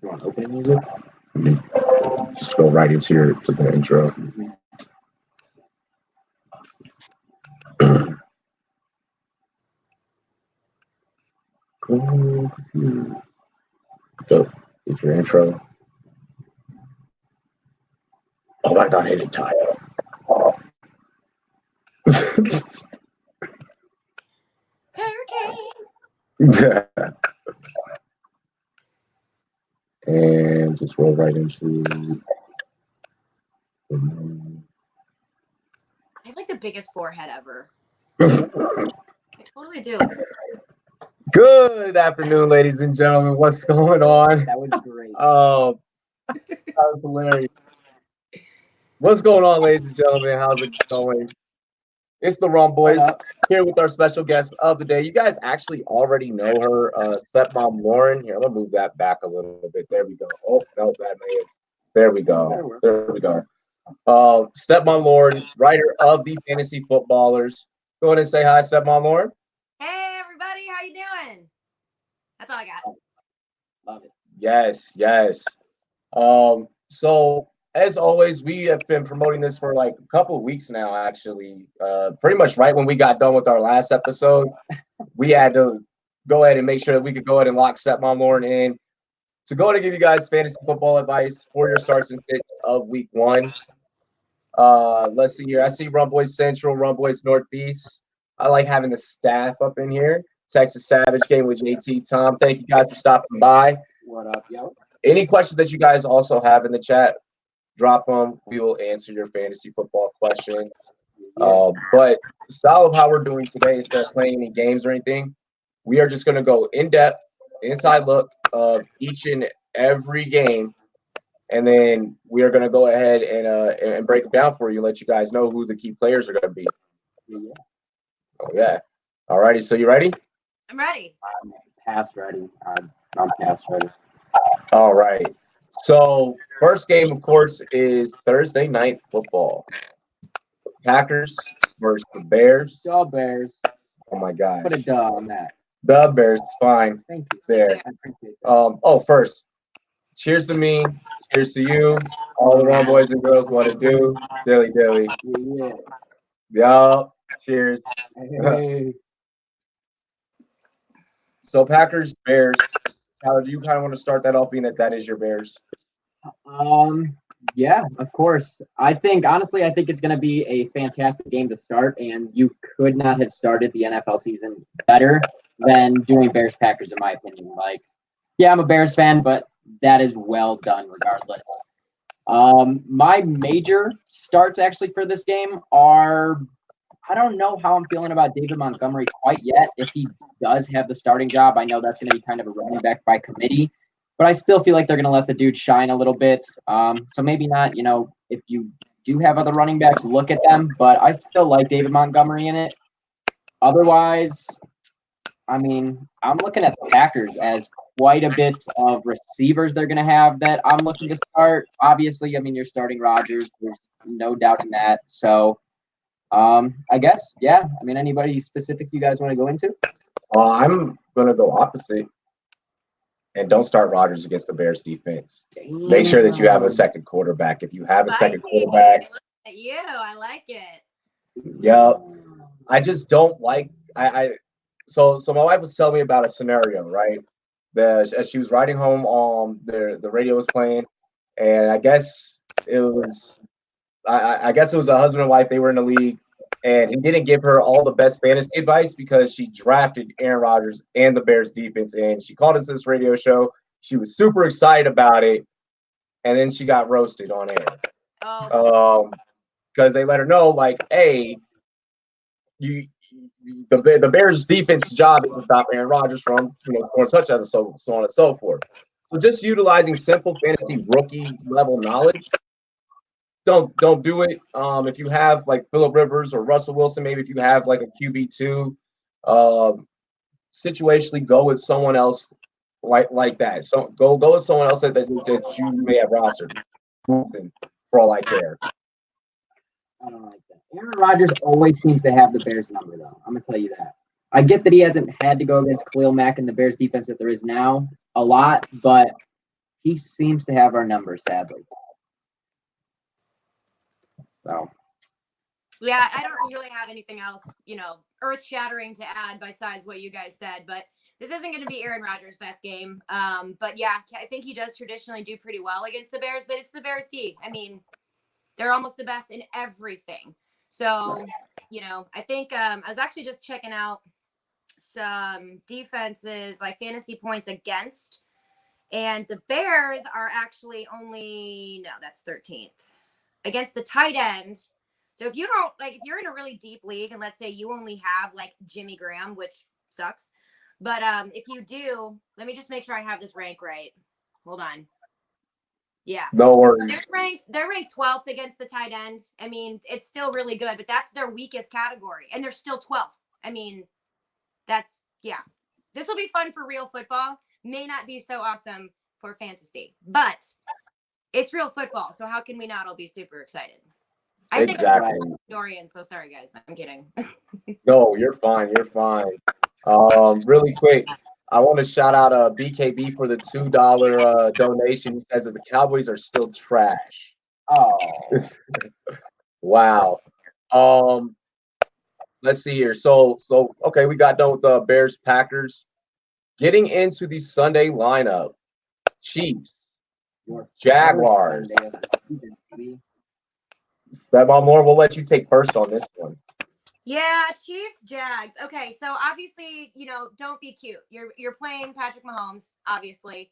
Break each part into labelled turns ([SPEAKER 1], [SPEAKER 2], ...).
[SPEAKER 1] You want opening music?
[SPEAKER 2] Just go right into the intro. Go. Get your intro. Oh my God, I hit it tie up. Oh.
[SPEAKER 3] Hurricane.
[SPEAKER 2] And just roll right into.
[SPEAKER 3] I have like the biggest forehead ever. I totally do.
[SPEAKER 2] Good afternoon, ladies and gentlemen. What's going on?
[SPEAKER 1] That was great.
[SPEAKER 2] Oh, that was hilarious. What's going on, ladies and gentlemen? How's it going? It's the Rum Boys here with our special guest of the day. You guys actually already know her, Stepmom Lauren. Here, I'm gonna move that back a little bit. There we go. Oh no, that may have. There we go. There we go. Stepmom Lauren, writer of the Fantasy Footballers. Go ahead and say hi, Stepmom Lauren.
[SPEAKER 3] Hey everybody, how you doing? That's all I got.
[SPEAKER 1] Love it.
[SPEAKER 2] Yes. So as always, we have been promoting this for like a couple of weeks now, actually. Pretty much right when we got done with our last episode, we had to go ahead and make sure that we could go ahead and lock Stepmom Lauren in to go ahead and give you guys fantasy football advice for your starts and sits of week 1. Let's see here. I see Rum Boys Central, Rum Boys Northeast. I like having the staff up in here. Texas Savage game with JT. Tom, thank you guys for stopping by.
[SPEAKER 1] What up, yo?
[SPEAKER 2] Any questions that you guys also have in the chat, drop them. We will answer your fantasy football questions. But the style of how we're doing today, instead of playing any games or anything, we are just going to go in-depth, inside look of each and every game. And then we are going to go ahead and break it down for you, let you guys know who the key players are going to be.
[SPEAKER 1] Yeah.
[SPEAKER 2] Oh, yeah. All righty. So you ready?
[SPEAKER 3] I'm ready.
[SPEAKER 1] I'm past ready. I'm past ready.
[SPEAKER 2] All right. So first game, of course, is Thursday night football. Packers versus the Bears.
[SPEAKER 1] Go Bears.
[SPEAKER 2] Oh my gosh.
[SPEAKER 1] Put a duh on that.
[SPEAKER 2] The Bears. It's fine.
[SPEAKER 1] Thank you.
[SPEAKER 2] There.
[SPEAKER 1] I appreciate that.
[SPEAKER 2] First, cheers to me. Cheers to you. All the Rum Boys and girls want to do. Dilly dilly.
[SPEAKER 1] Yeah.
[SPEAKER 2] Yup. Cheers.
[SPEAKER 1] Hey.
[SPEAKER 2] So Packers, Bears. How do you kind of want to start that off, being that is your Bears?
[SPEAKER 1] Yeah, of course. Honestly, I think it's going to be a fantastic game to start, and you could not have started the NFL season better than doing Bears Packers, in my opinion. Like, yeah, I'm a Bears fan, but that is well done regardless. My major starts actually for this game are, I don't know how I'm feeling about David Montgomery quite yet. If he does have the starting job, I know that's going to be kind of a running back by committee, but I still feel like they're going to let the dude shine a little bit. So maybe not, if you do have other running backs, look at them, but I still like David Montgomery in it. Otherwise, I mean, I'm looking at the Packers as quite a bit of receivers they're going to have that I'm looking to start. Obviously, I mean, you're starting Rodgers. There's no doubt in that. So, I guess, yeah. I mean, anybody specific you guys want to go into?
[SPEAKER 2] I'm going to go opposite. And don't start Rodgers against the Bears defense.
[SPEAKER 1] Damn.
[SPEAKER 2] Make sure that you have a second quarterback. If you have a second
[SPEAKER 3] Spicy.
[SPEAKER 2] quarterback.
[SPEAKER 3] Look at you. I like it.
[SPEAKER 2] Yep. I just don't like so my wife was telling me about a scenario, right? As she was riding home, the radio was playing, and I guess it was I guess it was a husband and wife. They were in the league, and he didn't give her all the best fantasy advice because she drafted Aaron Rodgers and the Bears defense, and she called into this radio show. She was super excited about it, and then she got roasted on air.
[SPEAKER 3] Oh.
[SPEAKER 2] Because they let her know, like, hey, the Bears defense job is to stop Aaron Rodgers from scoring touchdowns and so on and so forth. So just utilizing simple fantasy rookie level knowledge. Don't do it. If you have like Phillip Rivers or Russell Wilson, maybe if you have like a QB2, situationally go with someone else like that. So go with someone else that you may have rostered. For all I care.
[SPEAKER 1] I don't like that. Aaron Rodgers always seems to have the Bears number, though. I'm going to tell you that. I get that he hasn't had to go against Khalil Mack and the Bears defense that there is now a lot, but he seems to have our number, sadly. So.
[SPEAKER 3] Yeah, I don't really have anything else, earth-shattering to add besides what you guys said, but this isn't going to be Aaron Rodgers' best game. But yeah, I think he does traditionally do pretty well against the Bears, but it's the Bears D. I mean, they're almost the best in everything. So, I think I was actually just checking out some defenses, like fantasy points against, and the Bears are actually that's 13th against the tight end. So if you don't if you're in a really deep league and let's say you only have like Jimmy Graham, which sucks, but if you do, let me just make sure I have this rank right. Hold on. Yeah.
[SPEAKER 2] No worries.
[SPEAKER 3] They're ranked 12th against the tight end. I mean, it's still really good, but that's their weakest category, and they're still 12th. I mean, this will be fun for real football. May not be so awesome for fantasy, but it's real football. So how can we not all be super excited? I
[SPEAKER 2] Exactly.
[SPEAKER 3] think it's Dorian. So sorry, guys. I'm kidding.
[SPEAKER 2] No, you're fine. You're fine. Really quick, I want to shout out BKB for the $2 donation. He says that the Cowboys are still trash.
[SPEAKER 1] Oh.
[SPEAKER 2] Wow. Let's see here. So okay, we got done with the Bears Packers. Getting into the Sunday lineup. Chiefs, Jaguars. Stepmom Lauren, we'll let you take first on this one.
[SPEAKER 3] Yeah, Chiefs, Jags. Okay, so obviously, don't be cute. You're playing Patrick Mahomes, obviously.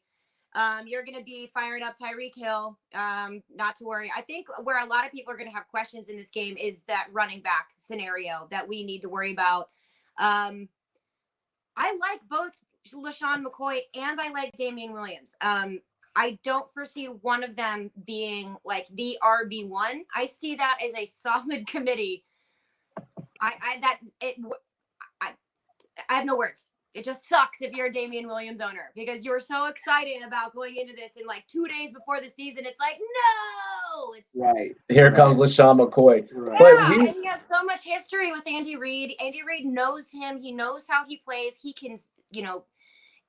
[SPEAKER 3] You're going to be firing up Tyreek Hill. Not to worry. I think where a lot of people are going to have questions in this game is that running back scenario that we need to worry about. I like both LaShawn McCoy and I like Damian Williams. I don't foresee one of them being like the RB1. I see that as a solid committee. I have no words. It just sucks if you're a Damian Williams owner because you're so excited about going into this and like 2 days before the season, it's like, no, it's
[SPEAKER 1] right.
[SPEAKER 2] Here comes LaShawn McCoy.
[SPEAKER 1] Right.
[SPEAKER 3] Yeah, and he has so much history with Andy Reid. Andy Reid knows him. He knows how he plays. He can,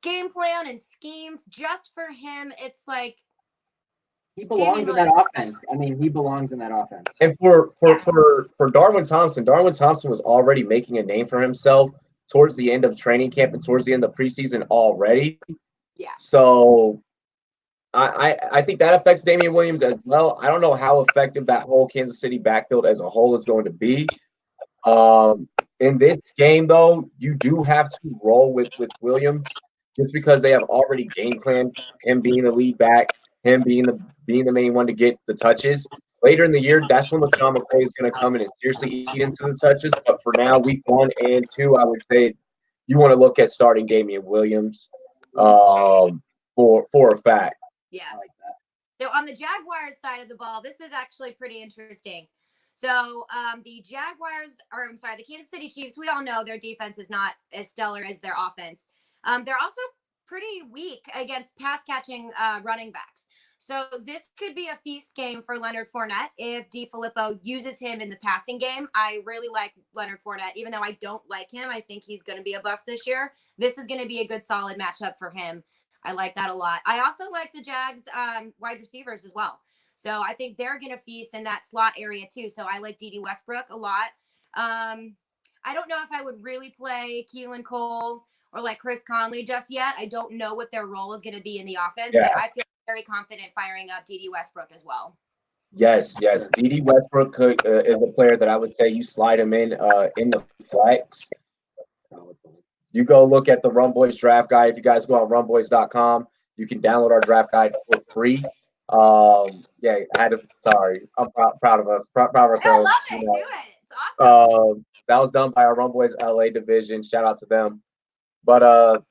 [SPEAKER 3] game plan and scheme just for him. It's like
[SPEAKER 1] he belongs in that offense. I mean, he belongs in that offense.
[SPEAKER 2] And for Darwin Thompson was already making a name for himself towards the end of training camp and towards the end of preseason already.
[SPEAKER 3] Yeah.
[SPEAKER 2] So I think that affects Damian Williams as well. I don't know how effective that whole Kansas City backfield as a whole is going to be. In this game, though, you do have to roll with Williams just because they have already game planned him being the lead back, him being the main one to get the touches. Later in the year, that's when LaShawn McCoy is going to come in and seriously eat into the touches. But for now, week 1 and 2, I would say you want to look at starting Damian Williams for a fact.
[SPEAKER 3] Yeah.
[SPEAKER 1] I like that.
[SPEAKER 3] So on the Jaguars side of the ball, this is actually pretty interesting. So the Kansas City Chiefs, we all know their defense is not as stellar as their offense. They're also pretty weak against pass-catching running backs. So this could be a feast game for Leonard Fournette if DeFilippo uses him in the passing game. I really like Leonard Fournette, even though I don't like him. I think he's going to be a bust this year. This is going to be a good, solid matchup for him. I like that a lot. I also like the Jags wide receivers as well. So I think they're going to feast in that slot area too. So I like Dede Westbrook a lot. I don't know if I would really play Keelan Cole or like Chris Conley just yet. I don't know what their role is going to be in the offense, but I feel very confident firing up Dede Westbrook as well.
[SPEAKER 2] Yes. Dede Westbrook is the player that I would say you slide him in the flex. You go look at the Run Boys draft guide. If you guys go on runboys.com, you can download our draft guide for free. Sorry. I'm proud of us. Proud of ourselves.
[SPEAKER 3] I love it. Do it. It's awesome.
[SPEAKER 2] That was done by our Run Boys LA division. Shout out to them. But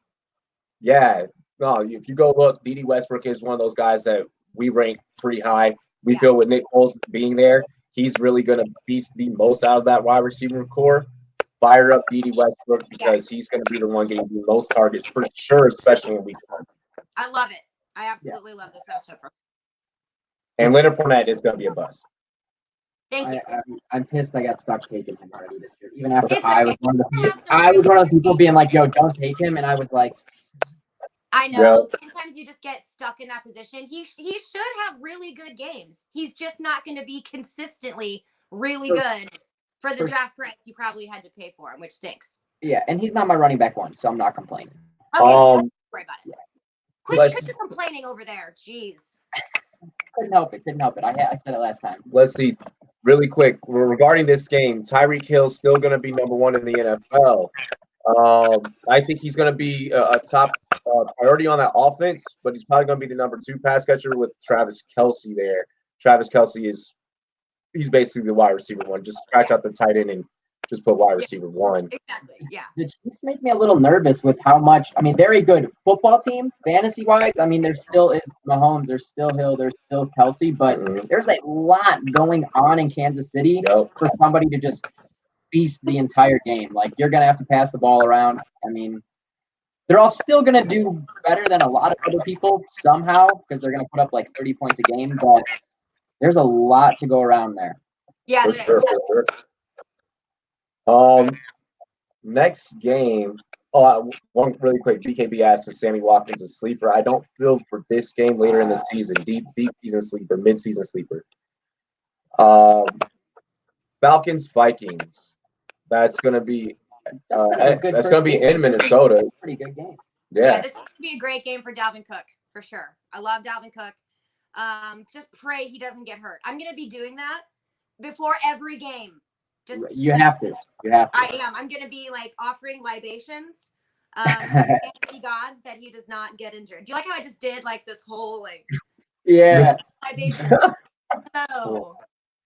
[SPEAKER 2] if you go look, Dede Westbrook is one of those guys that we rank pretty high. We feel with Nick Foles being there, he's really going to feast the most out of that wide receiver core. Fire up Dede Westbrook because he's going to be the one getting the most targets for sure, especially in week 1.
[SPEAKER 3] I love it. I absolutely love this matchup.
[SPEAKER 2] And Leonard Fournette is going to be a bust.
[SPEAKER 3] Thank you.
[SPEAKER 1] I'm pissed I got stuck taking him already this year. Even after
[SPEAKER 3] It's
[SPEAKER 1] I was one of the people being like, "Yo, don't take him," and I was like,
[SPEAKER 3] I know.
[SPEAKER 2] Yeah.
[SPEAKER 3] Sometimes sometimes you just get stuck in that position. He should have really good games. He's just not going to be consistently really good for the draft price you probably had to pay for him, which stinks.
[SPEAKER 1] Yeah, and he's not my running back one, so I'm not complaining.
[SPEAKER 3] Okay, don't worry about it. Quit complaining over there. Jeez.
[SPEAKER 1] Couldn't help it. I said it last time.
[SPEAKER 2] Let's see, really quick regarding this game. Tyreek Hill's still going to be number 1 in the NFL. I think he's going to be a top priority on that offense, but he's probably going to be the number 2 pass catcher with Travis Kelce there. Travis Kelce he's basically the wide receiver 1. Just scratch out the tight end and just put wide receiver 1.
[SPEAKER 3] Exactly. Yeah.
[SPEAKER 1] The Chiefs make me a little nervous with how much. I mean, they're a good football team, fantasy-wise. I mean, there still is Mahomes, there's still Hill, there's still Kelce, but there's a lot going on in Kansas City for somebody to just feast the entire game. Like, you're going to have to pass the ball around. I mean, they're all still going to do better than a lot of other people somehow because they're going to put up like 30 points a game, but there's a lot to go around there.
[SPEAKER 3] Yeah,
[SPEAKER 2] for sure. Next game. One really quick. BKB asked is Sammy Watkins a sleeper? I don't feel for this game later in the season. Deep season sleeper, mid-season sleeper. Falcons Vikings. That's gonna be in Minnesota.
[SPEAKER 1] Pretty good game.
[SPEAKER 2] Yeah,
[SPEAKER 3] this is gonna be a great game for Dalvin Cook for sure. I love Dalvin Cook. Just pray he doesn't get hurt. I'm gonna be doing that before every game.
[SPEAKER 1] You have to.
[SPEAKER 3] I am. I'm gonna be like offering libations to the fantasy gods that he does not get injured. Do you like how I just did like this whole like libation? No,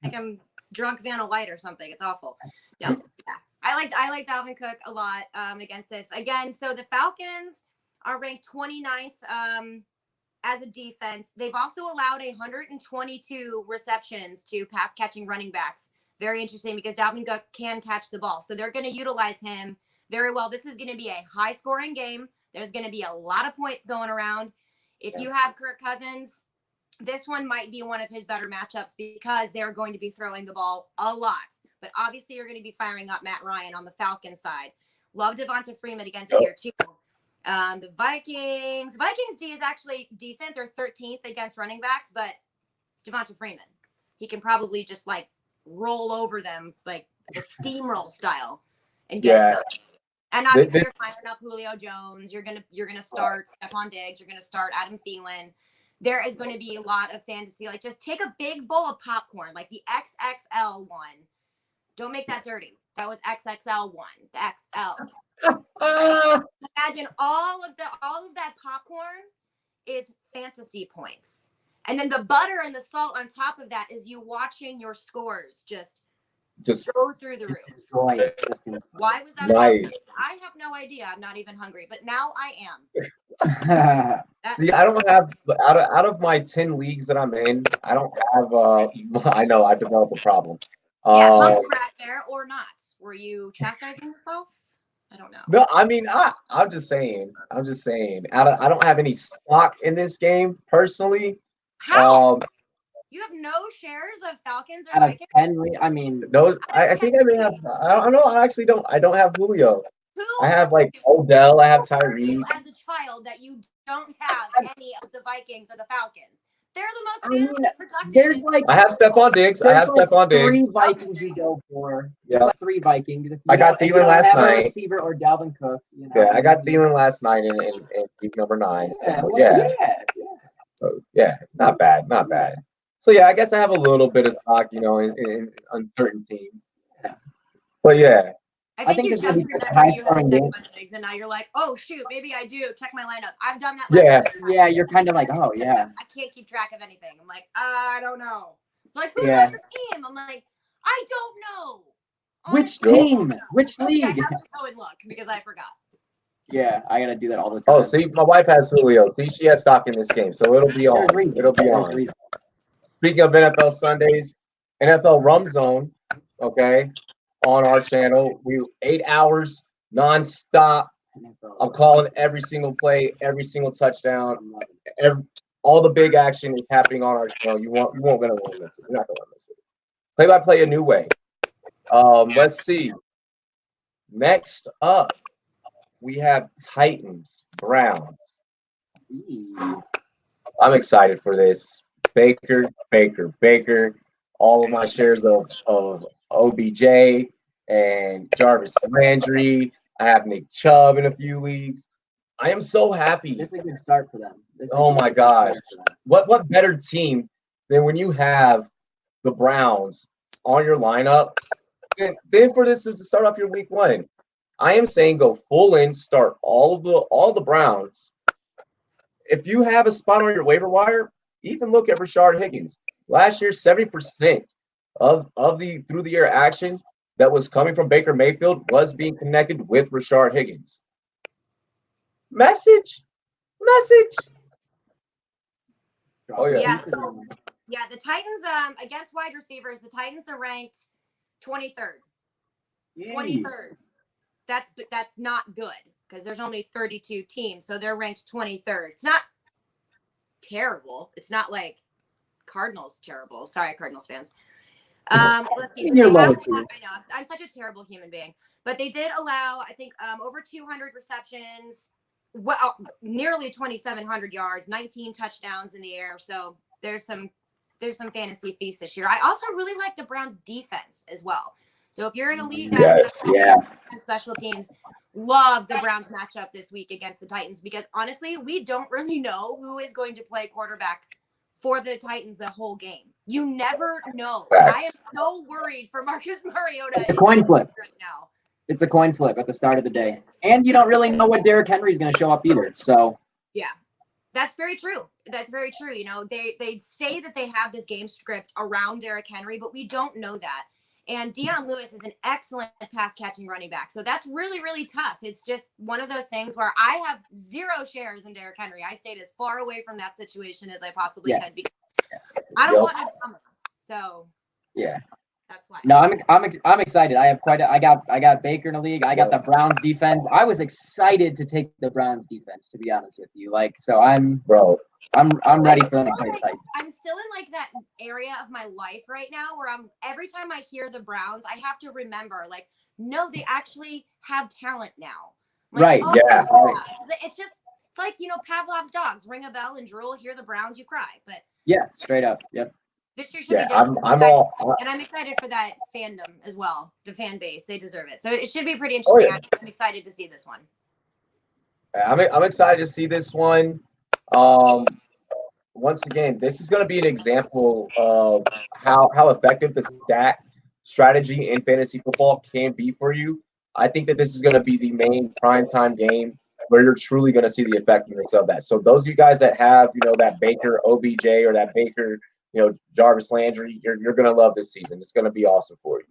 [SPEAKER 3] like I'm drunk Vanna White or something. It's awful. No, yeah. I like Dalvin Cook a lot against this again. So the Falcons are ranked 29th as a defense. They've also allowed 122 receptions to pass catching running backs. Very interesting because Dalvin Cook can catch the ball. So they're going to utilize him very well. This is going to be a high scoring game. There's going to be a lot of points going around. If you have Kirk Cousins, this one might be one of his better matchups because they're going to be throwing the ball a lot. But obviously you're going to be firing up Matt Ryan on the Falcons side. Love Devonta Freeman against here too. The Vikings D is actually decent. They're 13th against running backs, but it's Devonta Freeman. He can probably just like roll over them like the steamroll style and get it done. And obviously you're firing up Julio Jones. You're gonna start Stephon Diggs. You're gonna start Adam Thielen. There is going to be a lot of fantasy. Like just take a big bowl of popcorn, like the XXL one. Don't make that dirty. That was XXL one. The XL. Imagine all of that popcorn is fantasy points. And then the butter and the salt on top of that is you watching your scores just go through the roof. Why was that?
[SPEAKER 2] Nice.
[SPEAKER 3] I have no idea. I'm not even hungry, but now I am.
[SPEAKER 2] See, I don't have out of my 10 leagues that I'm in, I don't have. I know I developed a problem.
[SPEAKER 3] Hunger back there or not? Were you chastising yourself? I don't know.
[SPEAKER 2] No, I mean, I'm just saying. I don't have any stock in this game personally.
[SPEAKER 3] How? You have no shares of Falcons or Vikings?
[SPEAKER 1] I mean,
[SPEAKER 2] no. I think I may have. I don't know. I actually don't. I don't have Julio.
[SPEAKER 3] Who
[SPEAKER 2] I have like Odell. I have Tyree.
[SPEAKER 3] As a child, that you don't have any of the Vikings or the Falcons. They're the most productive.
[SPEAKER 1] There's like
[SPEAKER 2] I have Stephon Diggs.
[SPEAKER 1] Three Vikings you go for.
[SPEAKER 2] Yeah,
[SPEAKER 1] like 3 Vikings.
[SPEAKER 2] I got Thielen last night.
[SPEAKER 1] A receiver or Dalvin Cook.
[SPEAKER 2] Yeah, I got Thielen last night in week number 9. So, not bad. So yeah, I guess I have a little bit of stock, in uncertain teams. But yeah.
[SPEAKER 3] I think you just remember you have Stephon Diggs, and now you're like, oh shoot, maybe I do. Check my lineup. I've done that.
[SPEAKER 1] Yeah, you're kind of like, oh yeah.
[SPEAKER 3] I can't keep track of anything. I'm like, I don't know. Like, who's on the team? I'm like, I don't know.
[SPEAKER 1] Which team? Which league?
[SPEAKER 3] I have to go and look because I forgot.
[SPEAKER 1] Yeah, I gotta do that all the time.
[SPEAKER 2] Oh, see, my wife has Julio. See, she has stock in this game, so it'll be on. It'll be on. Speaking of NFL Sundays, NFL Rum Zone, okay, on our channel. 8 hours nonstop. I'm calling every single play, every single touchdown, all the big action is happening on our channel. You won't gonna want to miss it. You're not gonna miss it. Play by play a new way. Let's see. Next up, we have Titans Browns. I'm excited for this. Baker, Baker, Baker. All of my shares of OBJ and Jarvis Landry. I have Nick Chubb in a few leagues. I am so happy.
[SPEAKER 1] This is a good start for them.
[SPEAKER 2] Oh my gosh. What better team than when you have the Browns on your lineup? And then for this to start off your week 1. I am saying go full in, start all the Browns. If you have a spot on your waiver wire, even look at Rashard Higgins. Last year, 70% of the through the air action that was coming from Baker Mayfield was being connected with Rashard Higgins. Message. Oh yeah.
[SPEAKER 3] Yeah, the Titans against wide receivers, the Titans are ranked 23rd. 23rd. That's not good because there's only 32 teams, so they're ranked 23rd. It's not terrible. It's not like Cardinals terrible. Sorry, Cardinals fans. Let's see. I know I'm such a terrible human being, but they did allow, I think, over 200 receptions, well, nearly 2,700 yards, 19 touchdowns in the air. So there's some fantasy feast this year. I also really like the Browns defense as well. So if you're in a league that special teams, love the Browns matchup this week against the Titans because honestly, we don't really know who is going to play quarterback for the Titans the whole game. You never know. I am so worried for Marcus Mariota.
[SPEAKER 1] It's a coin flip
[SPEAKER 3] right now.
[SPEAKER 1] It's a coin flip at the start of the day. And you don't really know what Derrick Henry's going to show up either. So
[SPEAKER 3] yeah. That's very true. That's very true. You know, they say that they have this game script around Derrick Henry, but we don't know that. And Deion Lewis is an excellent pass-catching running back. So that's really, really tough. It's just one of those things where I have 0 shares in Derrick Henry. I stayed as far away from that situation as I possibly could because I don't want him coming. So
[SPEAKER 1] yeah.
[SPEAKER 3] That's why.
[SPEAKER 1] No, I'm excited. I have I got Baker in the league. I got the Browns defense. I was excited to take the Browns defense, to be honest with you. Like, so I'm ready for them to play tight.
[SPEAKER 3] I'm still in like that area of my life right now where every time I hear the Browns, I have to remember like, no, they actually have talent now. Like,
[SPEAKER 1] right.
[SPEAKER 3] Oh,
[SPEAKER 2] yeah.
[SPEAKER 3] It's like, you know, Pavlov's dogs ring a bell and drool, hear the Browns, you cry. But
[SPEAKER 1] yeah, straight up. Yep.
[SPEAKER 3] This year should be different. And I'm excited for that fandom as well. The fan base, they deserve it. So it should be pretty interesting. Oh, yeah. I'm excited to see this one.
[SPEAKER 2] I'm excited to see this one. Once again, this is going to be an example of how effective the stat strategy in fantasy football can be for you. I think that this is going to be the main primetime game where you're truly going to see the effectiveness of that. So those of you guys that have, you know, that Baker OBJ or that Baker, you know, Jarvis Landry, you're going to love this season. It's going to be awesome for you.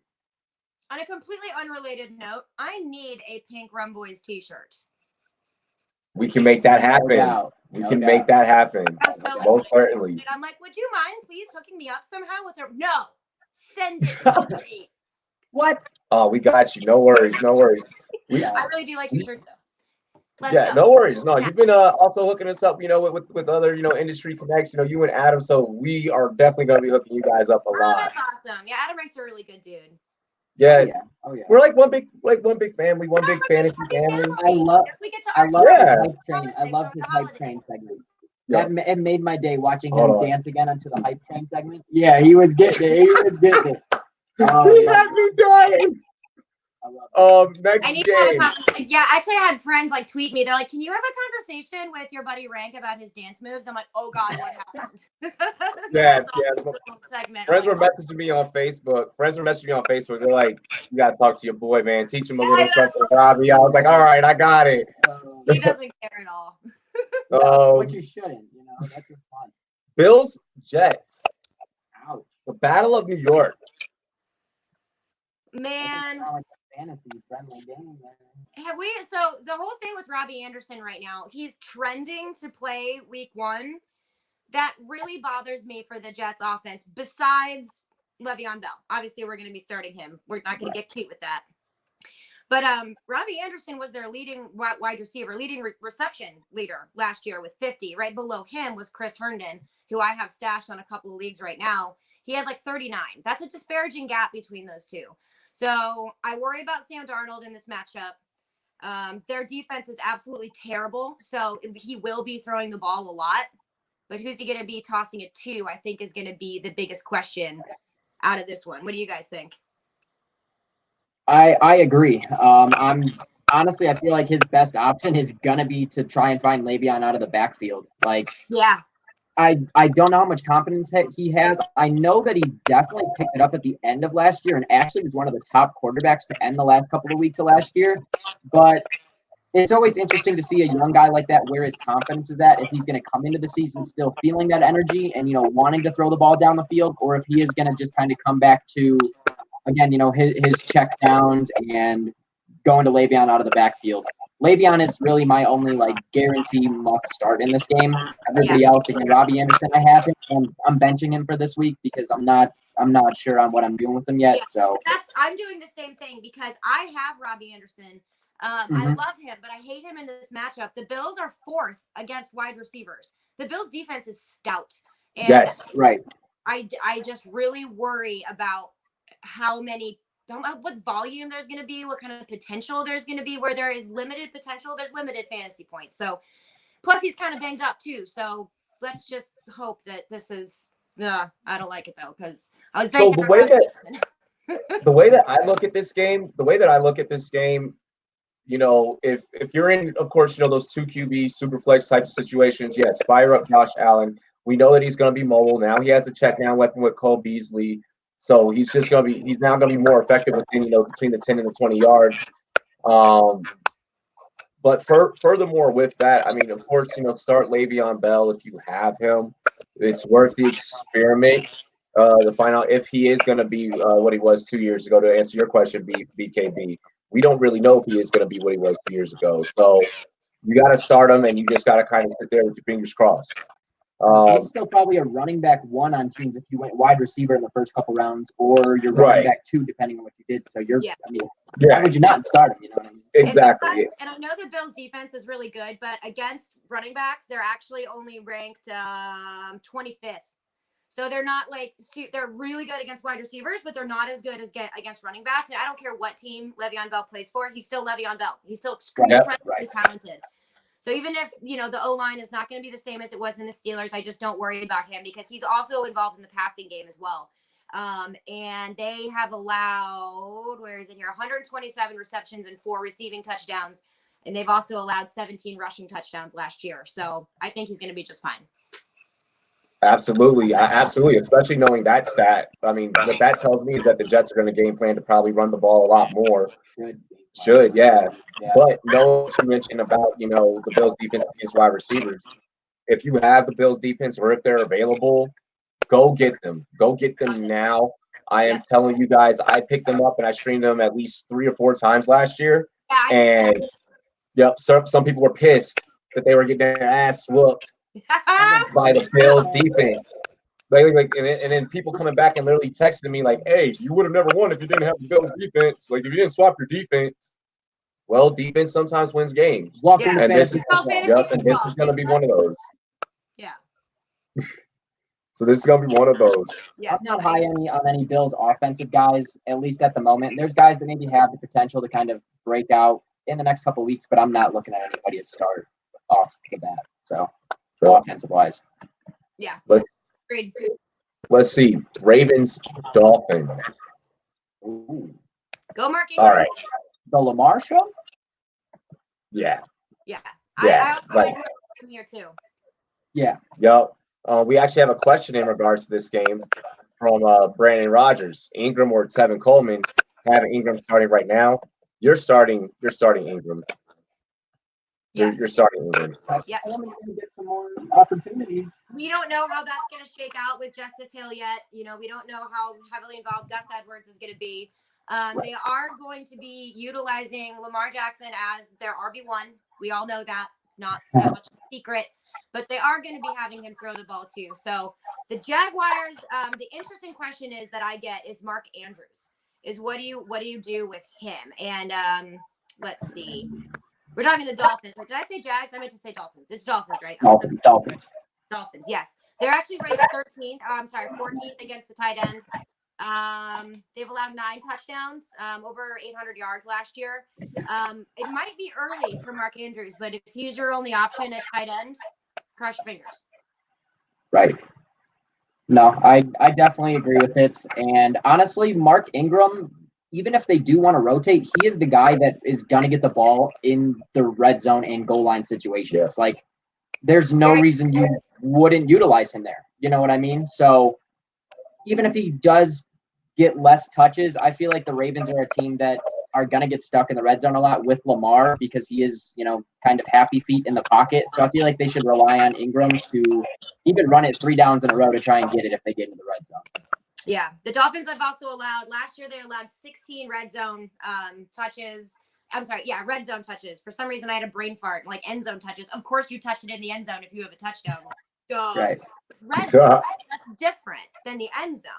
[SPEAKER 3] On a completely unrelated note, I need a pink Rum Boys t-shirt.
[SPEAKER 2] We can make that happen. We can make that happen. Most certainly.
[SPEAKER 3] I'm like, would you mind please hooking me up somehow with her? No, send it to me.
[SPEAKER 1] What?
[SPEAKER 2] Oh, we got you. No worries. No worries.
[SPEAKER 3] I really do like your shirts though. Let's go.
[SPEAKER 2] No worries. No, you've been also hooking us up, you know, with other, you know, industry connects, you know, you and Adam. So we are definitely going to be hooking you guys up a lot.
[SPEAKER 3] Oh, that's awesome. Yeah, Adam Rick's a really good dude.
[SPEAKER 2] Yeah. Oh, yeah. We're like one big family, one big fantasy family.
[SPEAKER 1] I love his hype train. I love his hype train segment. That it made my day watching him dance again onto the hype train segment. Yeah, he was getting it. He was getting it.
[SPEAKER 2] He had me dying. Next
[SPEAKER 3] I need
[SPEAKER 2] game.
[SPEAKER 3] to have a conversation. Yeah, actually, I had friends like tweet me. They're like, "Can you have a conversation with your buddy Rank about his dance moves?" I'm like, "Oh God, what happened?"
[SPEAKER 2] Segment. Friends were messaging me on Facebook. They're like, "You gotta talk to your boy, man. Teach him a little something, Robbie." I was like, "All right, I got it."
[SPEAKER 3] He doesn't care at all.
[SPEAKER 1] But you shouldn't. You know, that's just fun.
[SPEAKER 2] Bills, Jets.
[SPEAKER 1] Ouch.
[SPEAKER 2] The Battle of New York.
[SPEAKER 3] Man.
[SPEAKER 1] Fantasy friendly game there.
[SPEAKER 3] So the whole thing with Robbie Anderson right now, he's trending to play week 1. That really bothers me for the Jets offense, besides Le'Veon Bell. Obviously, we're going to be starting him. We're not going to get cute with that. But Robbie Anderson was their leading wide receiver, leading reception leader last year with 50. Right below him was Chris Herndon, who I have stashed on a couple of leagues right now. He had like 39. That's a disparaging gap between those two. So I worry about Sam Darnold in this matchup. Their defense is absolutely terrible, so he will be throwing the ball a lot. But who's he going to be tossing it to, I think, is going to be the biggest question out of this one. What do you guys think?
[SPEAKER 1] I agree. Honestly, I feel like his best option is gonna be to try and find Le'Veon out of the backfield. Like,
[SPEAKER 3] Yeah.
[SPEAKER 1] I don't know how much confidence he has. I know that he definitely picked it up at the end of last year and actually was one of the top quarterbacks to end the last couple of weeks of last year. But it's always interesting to see a young guy like that where his confidence is at, if he's going to come into the season still feeling that energy and, wanting to throw the ball down the field, or if he is going to just kind of come back to, again, his check downs and going to Le'Veon out of the backfield. Le'Veon is really my only guarantee must start in this game. Everybody else, again, Robbie Anderson, I have him, and I'm benching him for this week because I'm not sure on what I'm doing with him yet.
[SPEAKER 3] Yeah,
[SPEAKER 1] so
[SPEAKER 3] I'm doing the same thing because I have Robbie Anderson. I love him, but I hate him in this matchup. The Bills are 4th against wide receivers. The Bills defense is stout. And
[SPEAKER 1] yes, right.
[SPEAKER 3] I just really worry about what volume there's going to be, what kind of potential there's going to be. Where there is limited potential, there's limited fantasy points. So, plus he's kind of banged up too. So let's just hope that this is. I don't like it though because I was banking on Robbie Anderson.
[SPEAKER 2] The way that I look at this game, if you're in, of course, those 2 QB super flex type of situations, yes, fire up Josh Allen. We know that he's going to be mobile. Now he has a check down weapon with Cole Beasley. So he's now going to be more effective within, between the 10 and the 20 yards. But furthermore with that, I mean, of course, start Le'Veon Bell if you have him. It's worth the experiment to find out if he is going to be what he was 2 years ago. To answer your question, BKB, we don't really know if he is going to be what he was 2 years ago. So you got to start him, and you just got to kind of sit there with your fingers crossed.
[SPEAKER 1] He's still probably a running back 1 on teams if you went wide receiver in the first couple rounds, or you're running back 2 depending on what you did. So why would you not start him? You know what I mean?
[SPEAKER 2] Exactly.
[SPEAKER 3] And I know the Bills defense is really good, but against running backs, they're actually only ranked 25th. So they're not they're really good against wide receivers, but they're not as good as against running backs. And I don't care what team Le'Veon Bell plays for, he's still Le'Veon Bell. He's still extremely talented. So even if, the O-line is not going to be the same as it was in the Steelers, I just don't worry about him because he's also involved in the passing game as well. And they have allowed, 127 receptions and 4 receiving touchdowns. And they've also allowed 17 rushing touchdowns last year. So I think he's going to be just fine.
[SPEAKER 2] Absolutely. Especially knowing that stat. I mean, what that tells me is that the Jets are going to game plan to probably run the ball a lot more. Should, yeah. But you mentioned about, the Bills defense against wide receivers. If you have the Bills defense or if they're available, go get them. Go get them now. I am telling you guys, I picked them up and I streamed them at least 3 or 4 times last year. And some people were pissed that they were getting their ass whooped by the Bills defense. And then people coming back and literally texting me like, "Hey, you would have never won if you didn't have the Bills defense. Like if you didn't swap your defense." Well, defense sometimes wins games. And this is going to be one of those.
[SPEAKER 3] Yeah.
[SPEAKER 2] So this is going to be one of those.
[SPEAKER 1] Yeah. I'm not high on any Bills offensive guys, at least at the moment. There's guys that maybe have the potential to kind of break out in the next couple of weeks, but I'm not looking at anybody to start off the bat. So offensive wise.
[SPEAKER 3] Yeah.
[SPEAKER 2] Let's see. Ravens, Dolphins.
[SPEAKER 3] Ooh. Go Mark Ingram.
[SPEAKER 2] All right.
[SPEAKER 1] The Lamar show?
[SPEAKER 3] Yeah. I like him here too.
[SPEAKER 1] Yeah.
[SPEAKER 2] Yep. We actually have a question in regards to this game from Brandon Rogers. Ingram or Tevin Coleman. Having Ingram starting right now. You're starting Ingram.
[SPEAKER 3] Yes.
[SPEAKER 2] You're starting Ingram.
[SPEAKER 3] Yeah.
[SPEAKER 1] Coleman's going to get some more opportunities.
[SPEAKER 3] We don't know how that's going to shake out with Justice Hill yet. We don't know how heavily involved Gus Edwards is going to be. They are going to be utilizing Lamar Jackson as their RB1. We all know that. Not that much of a secret. But they are going to be having him throw the ball too. So the Jaguars, the interesting question that I get is Mark Andrews. Is what do you do with him? And let's see. We're talking the Dolphins. Did I say Jags? I meant to say Dolphins. It's Dolphins, right?
[SPEAKER 1] Dolphins.
[SPEAKER 3] Dolphins, yes. They're actually ranked 14th against the tight end. They've allowed 9 touchdowns, over 800 yards last year. It might be early for Mark Andrews, but if he's your only option at tight end, cross your fingers.
[SPEAKER 1] Right. No, I definitely agree with it. And honestly, Mark Ingram, even if they do want to rotate, he is the guy that is going to get the ball in the red zone and goal line situations.
[SPEAKER 2] Yeah.
[SPEAKER 1] Like, there's no reason you wouldn't utilize him there. You know what I mean? So even if he does get less touches, I feel like the Ravens are a team that are going to get stuck in the red zone a lot with Lamar because he is, kind of happy feet in the pocket. So I feel like they should rely on Ingram to even run it 3 downs in a row to try and get it if they get into the red zone.
[SPEAKER 3] Yeah. The Dolphins have also last year they allowed 16 red zone touches. I'm sorry, yeah, red zone touches. For some reason I had a brain fart, like end zone touches. Of course you touch it in the end zone if you have a touchdown. Duh.
[SPEAKER 1] Right.
[SPEAKER 3] Red zone, that's different than the end zone.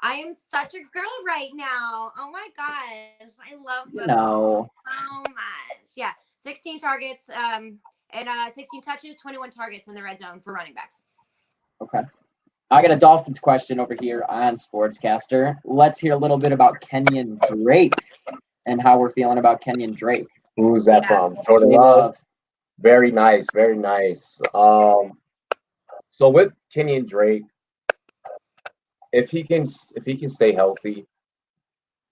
[SPEAKER 3] I am such a girl right now. Oh my gosh. I love football so much. Yeah. 16 targets, and 16 touches, 21 targets in the red zone for running backs.
[SPEAKER 1] Okay. I got a Dolphins question over here on Sportscaster. Let's hear a little bit about Kenyon Drake and how we're feeling about Kenyon Drake.
[SPEAKER 2] Who's that from? Jordan Love. Very nice, very nice. So with Kenyon Drake, if he can stay healthy,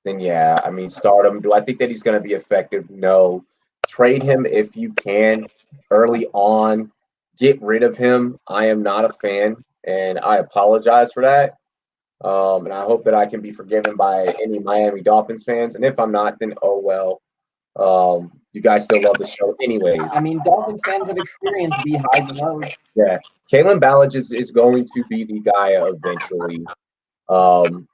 [SPEAKER 2] then yeah, I mean, start him. Do I think that he's going to be effective? No. Trade him if you can early on. Get rid of him. I am not a fan, and I apologize for that. And I hope that I can be forgiven by any Miami Dolphins fans. And if I'm not, then oh well. You guys still love the show anyways.
[SPEAKER 1] I mean, Dolphins fans have experienced the highs and lows.
[SPEAKER 2] Yeah. Kalen Ballage is going to be the guy eventually. I'm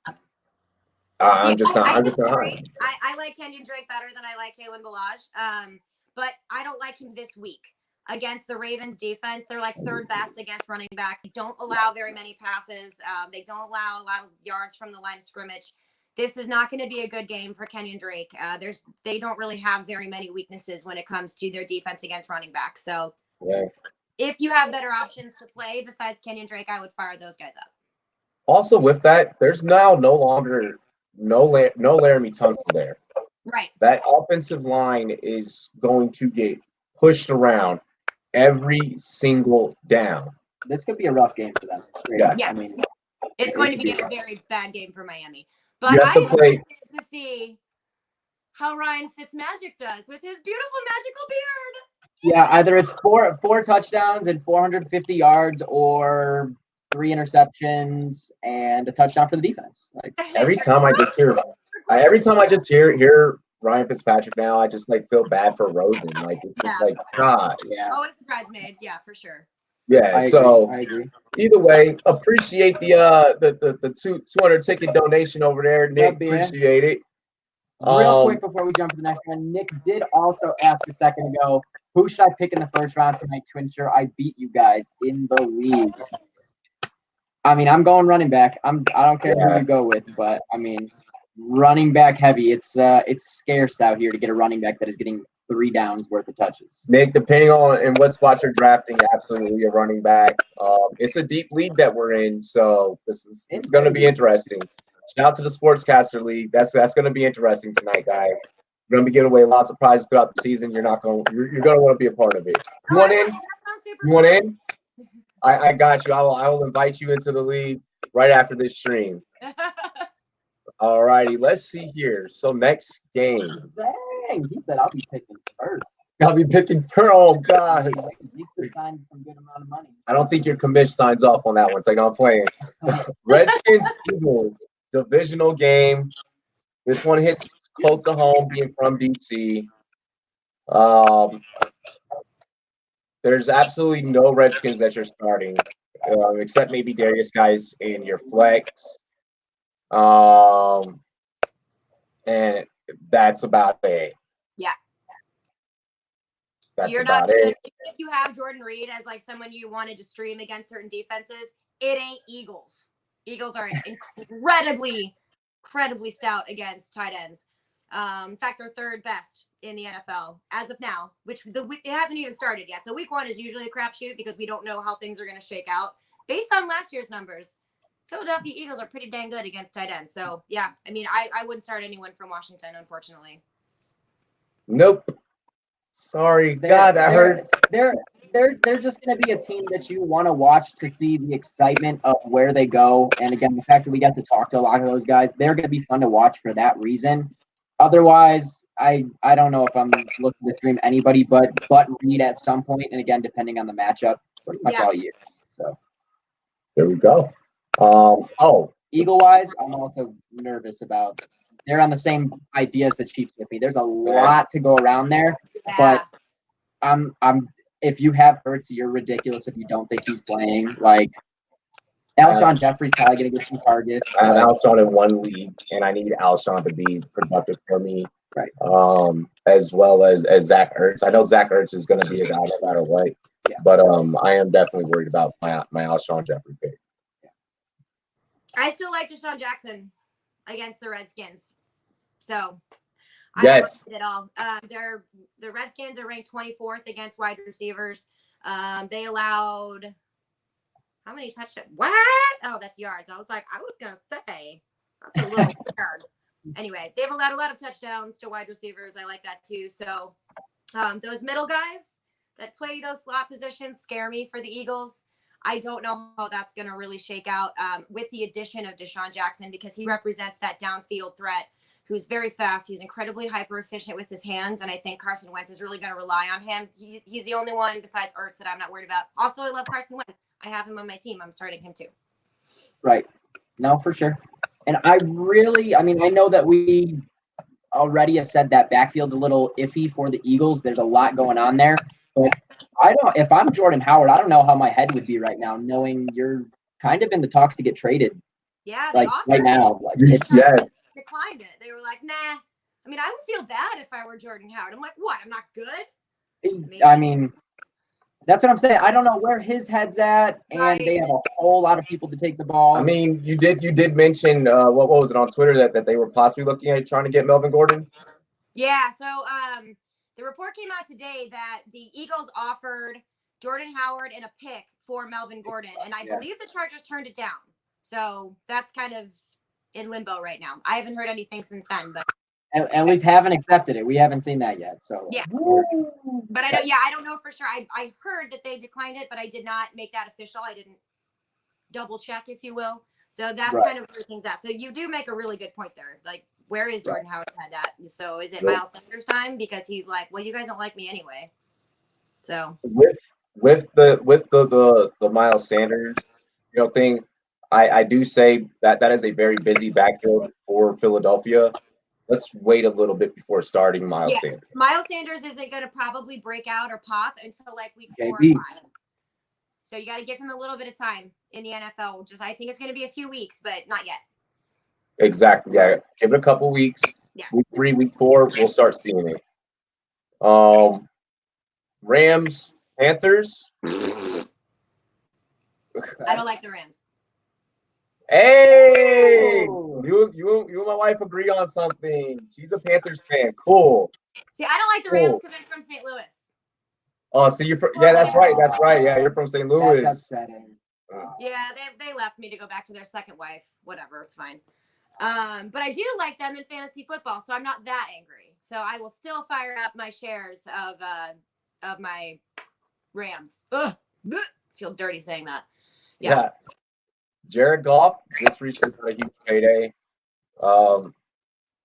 [SPEAKER 2] just not high.
[SPEAKER 3] I like Kenyon Drake better than I like Kalen Ballage. But I don't like him this week against the Ravens defense. They're like 3rd best against running backs. They don't allow very many passes. They don't allow a lot of yards from the line of scrimmage. This is not going to be a good game for Kenyon Drake. They don't really have very many weaknesses when it comes to their defense against running backs. So if you have better options to play besides Kenyon Drake, I would fire those guys up.
[SPEAKER 2] Also, with that, there's now no longer no Laramie Tunsil there.
[SPEAKER 3] Right.
[SPEAKER 2] That offensive line is going to get pushed around every single down.
[SPEAKER 1] This could be a rough game for them.
[SPEAKER 3] Yeah. I mean, it's going to be a very bad game for Miami. But
[SPEAKER 2] I'm interested
[SPEAKER 3] to see how Ryan Fitzmagic does with his beautiful magical beard.
[SPEAKER 1] Yeah, either it's four touchdowns and 450 yards, or 3 interceptions and a touchdown for the defense. Like
[SPEAKER 2] every time I just hear Ryan Fitzpatrick now, I just feel bad for Rosen. Like it's just God.
[SPEAKER 3] Yeah. Oh, it's a bridesmaid. Yeah, for sure.
[SPEAKER 2] Yeah.
[SPEAKER 1] I agree.
[SPEAKER 2] Either way, appreciate the 200 ticket donation over there, Nick. Appreciate it.
[SPEAKER 1] Real quick before we jump to the next one, Nick did also ask a second ago, who should I pick in the first round tonight to ensure I beat you guys in the league? I mean, I'm going running back. I don't care who you go with, but I mean, running back heavy. It's scarce out here to get a running back that is getting 3 downs worth of touches.
[SPEAKER 2] Nick, depending on in what spot you're drafting, absolutely a running back. It's a deep league that we're in, so it's going to be interesting. Shout out to the Sportscaster League. That's going to be interesting tonight, guys. We're going to be giving away lots of prizes throughout the season. You're going to want to be a part of it. You want in? You want in? I got you. I will invite you into the league right after this stream. All righty, let's see here. So next game.
[SPEAKER 1] Dang, he said I'll be picking first.
[SPEAKER 2] I'll be picking first. Oh God.
[SPEAKER 1] You could sign some good amount of money.
[SPEAKER 2] I don't think your commission signs off on that one. It's like I'm playing. Redskins Eagles divisional game. This one hits close to home, being from DC. There's absolutely no Redskins that you're starting, except maybe Darius guys in your flex. And that's about it.
[SPEAKER 3] Yeah.
[SPEAKER 2] That's about it.
[SPEAKER 3] Even if you have Jordan Reed as someone you wanted to stream against certain defenses, it ain't Eagles. Eagles are incredibly stout against tight ends. In fact, they're 3rd best in the NFL as of now, which it hasn't even started yet. So week 1 is usually a crapshoot because we don't know how things are going to shake out. Based on last year's numbers, Philadelphia Eagles are pretty dang good against tight ends. So yeah, I mean, I wouldn't start anyone from Washington, unfortunately.
[SPEAKER 2] Nope. Sorry, God, that hurts.
[SPEAKER 1] They're just going to be a team that you want to watch to see the excitement of where they go. And again, the fact that we got to talk to a lot of those guys, they're going to be fun to watch for that reason. Otherwise, I don't know if I'm looking to stream anybody but Reed at some point. And again, depending on the matchup, pretty much all year. So
[SPEAKER 2] there we go.
[SPEAKER 1] Eagle wise, I'm also nervous about. They're on the same idea as the Chiefs with me. There's a lot to go around there, but I'm if you have Hurts, you're ridiculous if you don't think he's playing. Like Alshon Jeffrey's probably gonna get some targets.
[SPEAKER 2] I have Alshon in one league, and I need Alshon to be productive for me.
[SPEAKER 1] Right.
[SPEAKER 2] As well as Zach Ertz. I know Zach Ertz is gonna be a guy no matter what.
[SPEAKER 1] Yeah.
[SPEAKER 2] But I am definitely worried about my Alshon Jeffrey pick.
[SPEAKER 3] I still like Deshaun Jackson against the Redskins. So I
[SPEAKER 2] yes,
[SPEAKER 3] don't like it at all. The Redskins are ranked 24th against wide receivers. They allowed how many touchdowns? What? Oh, that's yards. I was gonna say that's a little weird. Anyway, they've allowed a lot of touchdowns to wide receivers. I like that too. So those middle guys that play those slot positions scare me for the Eagles. I don't know how that's going to really shake out with the addition of Deshaun Jackson because he represents that downfield threat who's very fast. He's incredibly hyper efficient with his hands. And I think Carson Wentz is really going to rely on him. He's the only one besides Ertz that I'm not worried about. Also, I love Carson Wentz. I have him on my team. I'm starting him too.
[SPEAKER 1] Right. No, for sure. And I know that we already have said that backfield's a little iffy for the Eagles. There's a lot going on there. But if I'm Jordan Howard, I don't know how my head would be right now, knowing you're kind of in the talks to get traded.
[SPEAKER 3] Yeah,
[SPEAKER 1] like right now. Like,
[SPEAKER 3] declined it. They were like, nah. I mean, I would feel bad if I were Jordan Howard. I'm like, what? I'm not good?
[SPEAKER 1] Maybe. I mean, that's what I'm saying. I don't know where his head's at, and they have a whole lot of people to take the ball.
[SPEAKER 2] I mean, you did mention what was it on Twitter that they were possibly looking at trying to get Melvin Gordon?
[SPEAKER 3] Yeah, so the report came out today that the Eagles offered Jordan Howard and a pick for Melvin Gordon, and I believe the Chargers turned it down. So that's kind of in limbo right now. I haven't heard anything since then, but
[SPEAKER 1] at least haven't accepted it. We haven't seen that yet. So
[SPEAKER 3] yeah, but I don't know for sure. I heard that they declined it, but I did not make that official. I didn't double check, if you will. So that's kind of where things at. So you do make a really good point there. Like, where is Jordan Howard's head at? So is it Miles Sanders time? Because he's like, well, you guys don't like me anyway. So
[SPEAKER 2] with the Miles Sanders, thing, I do say that is a very busy backfield for Philadelphia. Let's wait a little bit before starting Miles Sanders.
[SPEAKER 3] Miles Sanders isn't going to probably break out or pop until like week 4 or 5. So you got to give him a little bit of time in the NFL. I think it's going to be a few weeks, but not yet.
[SPEAKER 2] Exactly. Yeah. Give it a couple weeks.
[SPEAKER 3] Yeah.
[SPEAKER 2] Week 3, week 4, we'll start seeing it. Rams, Panthers.
[SPEAKER 3] I don't like the Rams.
[SPEAKER 2] Hey, you and my wife agree on something. She's a Panthers fan. Cool.
[SPEAKER 3] See, I don't like the Rams because I'm from St. Louis.
[SPEAKER 2] Oh, so you're from? Yeah, that's right. That's right. Yeah, you're from St. Louis.
[SPEAKER 1] That's upsetting.
[SPEAKER 3] Yeah, they left me to go back to their second wife. Whatever, it's fine. But I do like them in fantasy football, so I'm not that angry. So I will still fire up my shares of my Rams. Ugh. Feel dirty saying that. Yeah.
[SPEAKER 2] Jared Goff just recently got a huge payday.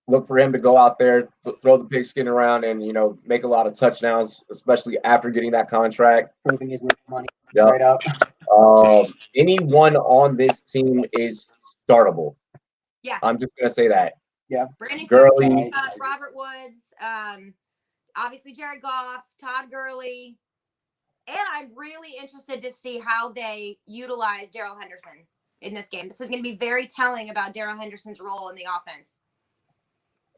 [SPEAKER 2] Look for him to go out there, throw the pigskin around, and make a lot of touchdowns, especially after getting that contract.
[SPEAKER 1] Proving his money straight up.
[SPEAKER 2] Anyone on this team is startable.
[SPEAKER 3] Yeah,
[SPEAKER 2] I'm just gonna say that.
[SPEAKER 1] Yeah,
[SPEAKER 3] Brandon
[SPEAKER 2] Gurley,
[SPEAKER 3] Cooks, Robert Woods, obviously Jared Goff, Todd Gurley, and I'm really interested to see how they utilize Darrell Henderson in this game. This is going to be very telling about Darrell Henderson's role in the offense.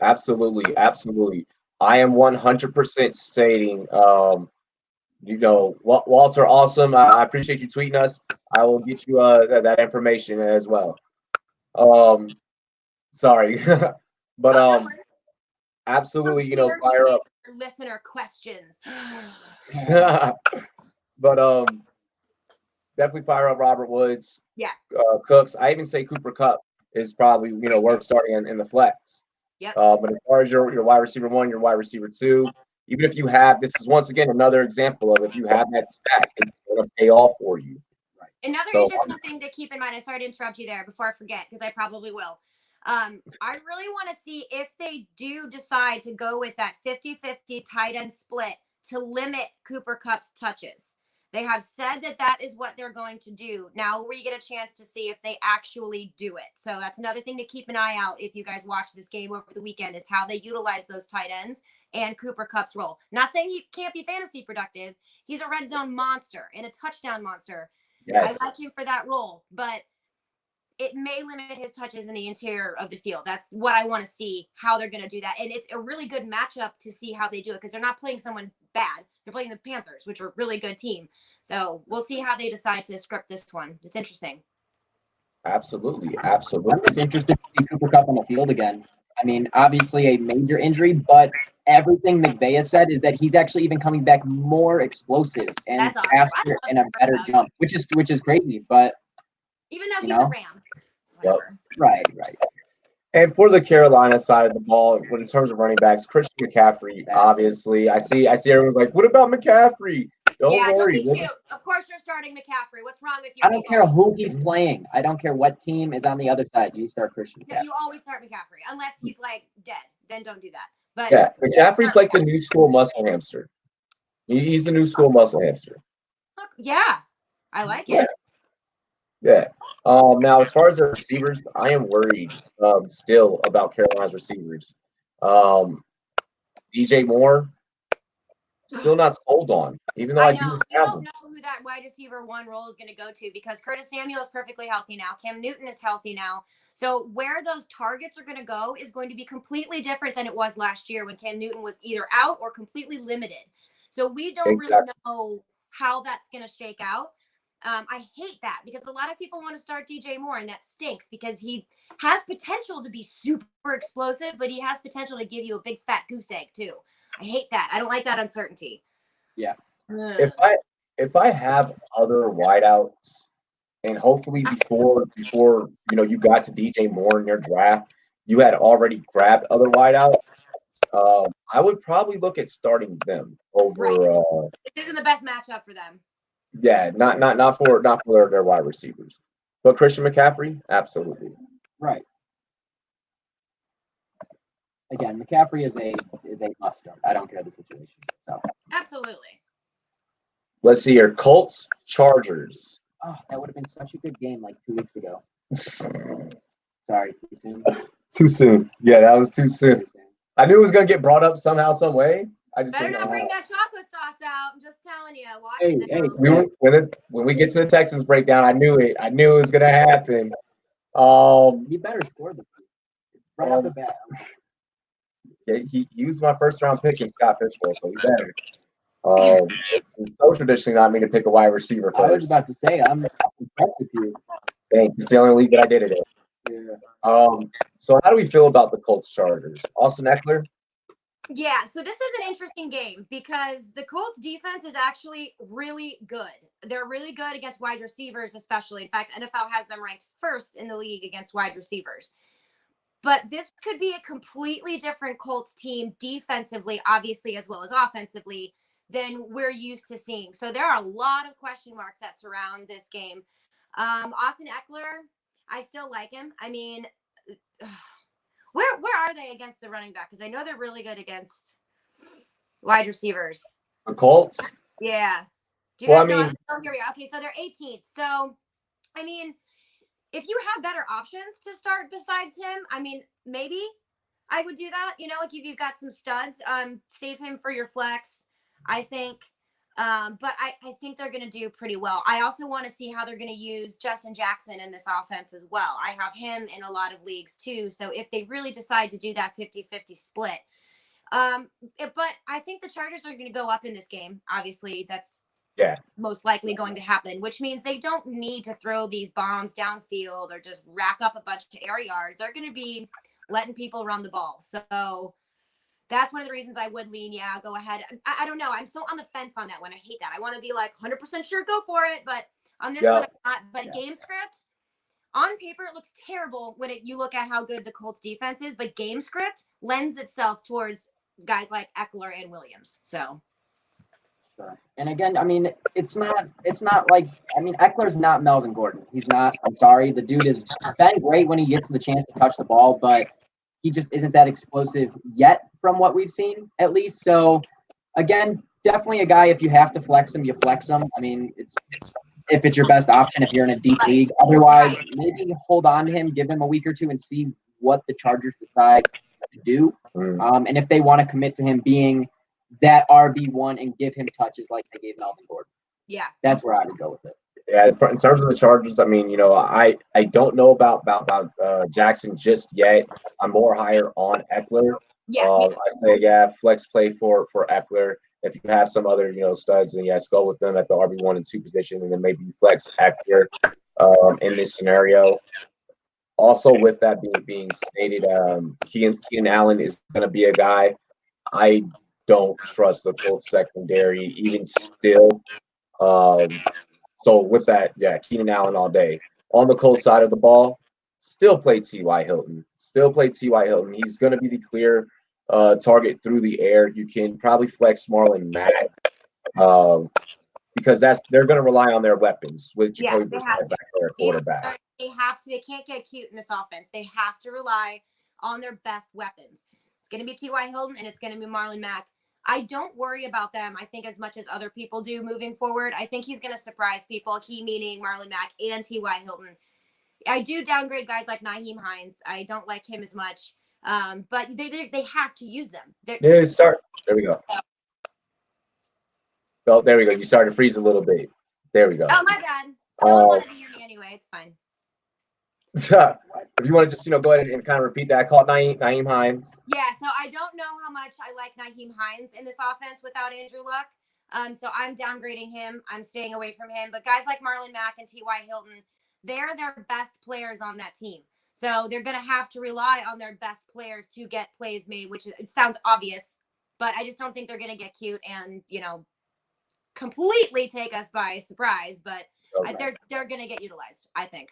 [SPEAKER 2] Absolutely. I am 100% stating, Walter, awesome. I appreciate you tweeting us. I will get you that information as well. Sorry, but absolutely, fire up.
[SPEAKER 3] Listener questions.
[SPEAKER 2] But definitely fire up Robert Woods.
[SPEAKER 3] Yeah.
[SPEAKER 2] Cooks. I even say Cooper Kupp is probably worth starting in the flex.
[SPEAKER 3] Yep.
[SPEAKER 2] But as far as your wide receiver 1, your wide receiver 2, even if you have, this is once again another example of if you have that stack, it's going to pay off for you.
[SPEAKER 3] Right. Another interesting thing to keep in mind. I'm sorry to interrupt you there before I forget, because I probably will. I really want to see if they do decide to go with that 50-50 tight end split to limit Cooper Kupp's touches. They have said that is what they're going to do. Now we get a chance to see if they actually do it. So that's another thing to keep an eye out if you guys watch this game over the weekend, is how they utilize those tight ends and Cooper Kupp's role. Not saying he can't be fantasy productive. He's a red zone monster and a touchdown monster. Yes. I like him for that role, but it may limit his touches in the interior of the field. That's what I want to see, how they're going to do that. And it's a really good matchup to see how they do it, because they're not playing someone bad. They're playing the Panthers, which are a really good team. So we'll see how they decide to script this one. It's interesting.
[SPEAKER 2] Absolutely.
[SPEAKER 1] I'm just interested to see Cooper Kupp on the field again. I mean, obviously a major injury, but everything McVay has said is that he's actually even coming back more explosive and faster and a better jump, which is crazy. But
[SPEAKER 3] even though he's a Ram.
[SPEAKER 2] Yep.
[SPEAKER 1] Right.
[SPEAKER 2] And for the Carolina side of the ball, in terms of running backs, Christian McCaffrey, obviously, I see everyone's like, "What about McCaffrey?" Don't worry.
[SPEAKER 3] Don't be cute. Of course you're starting McCaffrey. What's wrong with you?
[SPEAKER 1] I don't care who he's playing. I don't care what team is on the other side. You start Christian McCaffrey.
[SPEAKER 3] You always start McCaffrey, unless he's like dead. Then don't do that. But
[SPEAKER 2] yeah, McCaffrey's like the new school muscle hamster. He's the new school muscle hamster.
[SPEAKER 3] Yeah, I like it.
[SPEAKER 2] Yeah. Now, as far as the receivers, I am worried still about Carolina's receivers. DJ Moore, still not sold on, even though I do.
[SPEAKER 3] You don't know who that wide receiver 1 role is going to go to, because Curtis Samuel is perfectly healthy now. Cam Newton is healthy now. So where those targets are going to go is going to be completely different than it was last year, when Cam Newton was either out or completely limited. So we don't really know how that's going to shake out. I hate that, because a lot of people want to start DJ Moore, and that stinks, because he has potential to be super explosive, but he has potential to give you a big fat goose egg too. I hate that. I don't like that uncertainty.
[SPEAKER 1] Yeah.
[SPEAKER 2] If I have other wideouts, and hopefully before you got to DJ Moore in your draft, you had already grabbed other wideouts, I would probably look at starting them over.
[SPEAKER 3] Right. It isn't the best matchup for them.
[SPEAKER 2] Yeah, not for their wide receivers, but Christian McCaffrey, absolutely.
[SPEAKER 1] Right. Again, McCaffrey is a must start. I don't care the situation. So.
[SPEAKER 3] Absolutely.
[SPEAKER 2] Let's see here. Colts, Chargers.
[SPEAKER 1] Oh, that would have been such a good game like 2 weeks ago. Sorry, too soon.
[SPEAKER 2] Too soon. Yeah, that was too soon. I knew it was gonna get brought up somehow, some way. I just
[SPEAKER 3] better not bring that chocolate sauce out. I'm just telling you.
[SPEAKER 2] When we get to the Texans breakdown, I knew it. I knew it was gonna happen.
[SPEAKER 1] You better score the right off the bat.
[SPEAKER 2] Yeah, he used my first round pick in Scott Fishbowl, so he better. It's so traditionally not me to pick a wide receiver first.
[SPEAKER 1] I was about to say, I'm impressed with you.
[SPEAKER 2] Thanks. It's the only league that I did it in.
[SPEAKER 1] Yeah.
[SPEAKER 2] So how do we feel about the Colts Chargers? Austin Eckler?
[SPEAKER 3] Yeah, so this is an interesting game, because the Colts defense is actually really good. They're really good against wide receivers, especially. In fact, NFL has them ranked first in the league against wide receivers. But this could be a completely different Colts team defensively, obviously, as well as offensively, than we're used to seeing. So there are a lot of question marks that surround this game. Austin Eckler, I still like him. I mean, where are they against the running back? Because I know they're really good against wide receivers.
[SPEAKER 2] The Colts?
[SPEAKER 3] Yeah. Do you guys know? Oh, here we go. Okay, so they're 18th. So, I mean, if you have better options to start besides him, I mean, maybe I would do that. Like if you've got some studs, save him for your flex, I think. But I think they're going to do pretty well. I also want to see how they're going to use Justin Jackson in this offense as well. I have him in a lot of leagues too. So if they really decide to do that 50-50 split, but I think the Chargers are going to go up in this game. Obviously, that's most likely going to happen, which means they don't need to throw these bombs downfield or just rack up a bunch of air yards. They're going to be letting people run the ball. So that's one of the reasons I would lean. Yeah, go ahead. I don't know. I'm so on the fence on that one. I hate that. I want to be like 100% sure, go for it. But On this
[SPEAKER 2] Yeah.
[SPEAKER 3] one, I'm not. But game script, on paper, it looks terrible when you look at how good the Colts defense is. But game script lends itself towards guys like Eckler and Williams. So.
[SPEAKER 1] Sure. And again, I mean, it's not like, I mean, Eckler's not Melvin Gordon. He's not. I'm sorry. The dude is been great when he gets the chance to touch the ball, but he just isn't that explosive yet from what we've seen, at least. So, again, definitely a guy, if you have to flex him, you flex him. I mean, it's if it's your best option, if you're in a deep league. Otherwise, maybe hold on to him, give him a week or two and see what the Chargers decide to do. And if they want to commit to him being that RB1 and give him touches like they gave Melvin Gordon.
[SPEAKER 3] Yeah.
[SPEAKER 1] That's where I would go with it.
[SPEAKER 2] Yeah, in terms of the Chargers, I mean, I don't know about Jackson just yet. I'm more higher on Eckler.
[SPEAKER 3] Yeah.
[SPEAKER 2] I say, flex play for Eckler. If you have some other, studs, then yes, go with them at the RB1 and 2 position, and then maybe you flex Eckler in this scenario. Also, with that being stated, Keenan Allen is going to be a guy I don't trust the Colts secondary even still. So with that, Keenan Allen all day. On the Colts side of the ball, still play T.Y. Hilton. He's going to be the clear target through the air. You can probably flex Marlon Mack because they're going to rely on their weapons with Jacoby Brissett back there at quarterback.
[SPEAKER 3] They can't get cute in this offense. They have to rely on their best weapons. It's going to be T.Y. Hilton and it's going to be Marlon Mack. I don't worry about them, I think, as much as other people do moving forward. I think he's going to surprise people, he meaning Marlon Mack and T.Y. Hilton. I do downgrade guys like Nyheim Hines. I don't like him as much, but they have to use them. There
[SPEAKER 2] we go. Oh, there we go. You started to freeze a little bit. There we go.
[SPEAKER 3] Oh, my bad. No one wanted to hear me anyway. It's fine.
[SPEAKER 2] If you want to just, go ahead and kind of repeat that. I call it Nyheim Hines.
[SPEAKER 3] Yeah, so I don't know how much I like Nyheim Hines in this offense without Andrew Luck. So I'm downgrading him. I'm staying away from him. But guys like Marlon Mack and T.Y. Hilton, they're their best players on that team. So they're going to have to rely on their best players to get plays made, which it sounds obvious. But I just don't think they're going to get cute and, completely take us by surprise. But they're going to get utilized, I think.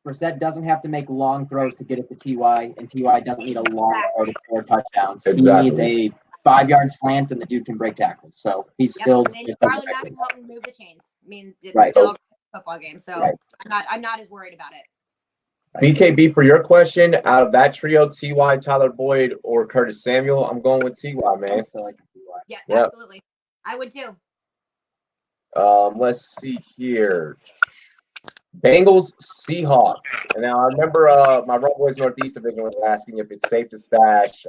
[SPEAKER 1] Brissett doesn't have to make long throws to get it to T.Y., and T.Y. doesn't need a long throw to score touchdowns. Exactly. He needs a 5-yard slant, and the dude can break tackles. So he's still just
[SPEAKER 3] Marlon Mack can help him move the chains. I mean, it's still a football game, so I'm not as worried about it.
[SPEAKER 2] BKB, for your question, out of that trio, T.Y., Tyler Boyd, or Curtis Samuel, I'm going with T.Y., man.
[SPEAKER 1] So like T.Y.
[SPEAKER 3] Yeah, absolutely. I would too.
[SPEAKER 2] Let's see here. Bengals, Seahawks. And now I remember my Roll Boys Northeast division was asking if it's safe to stash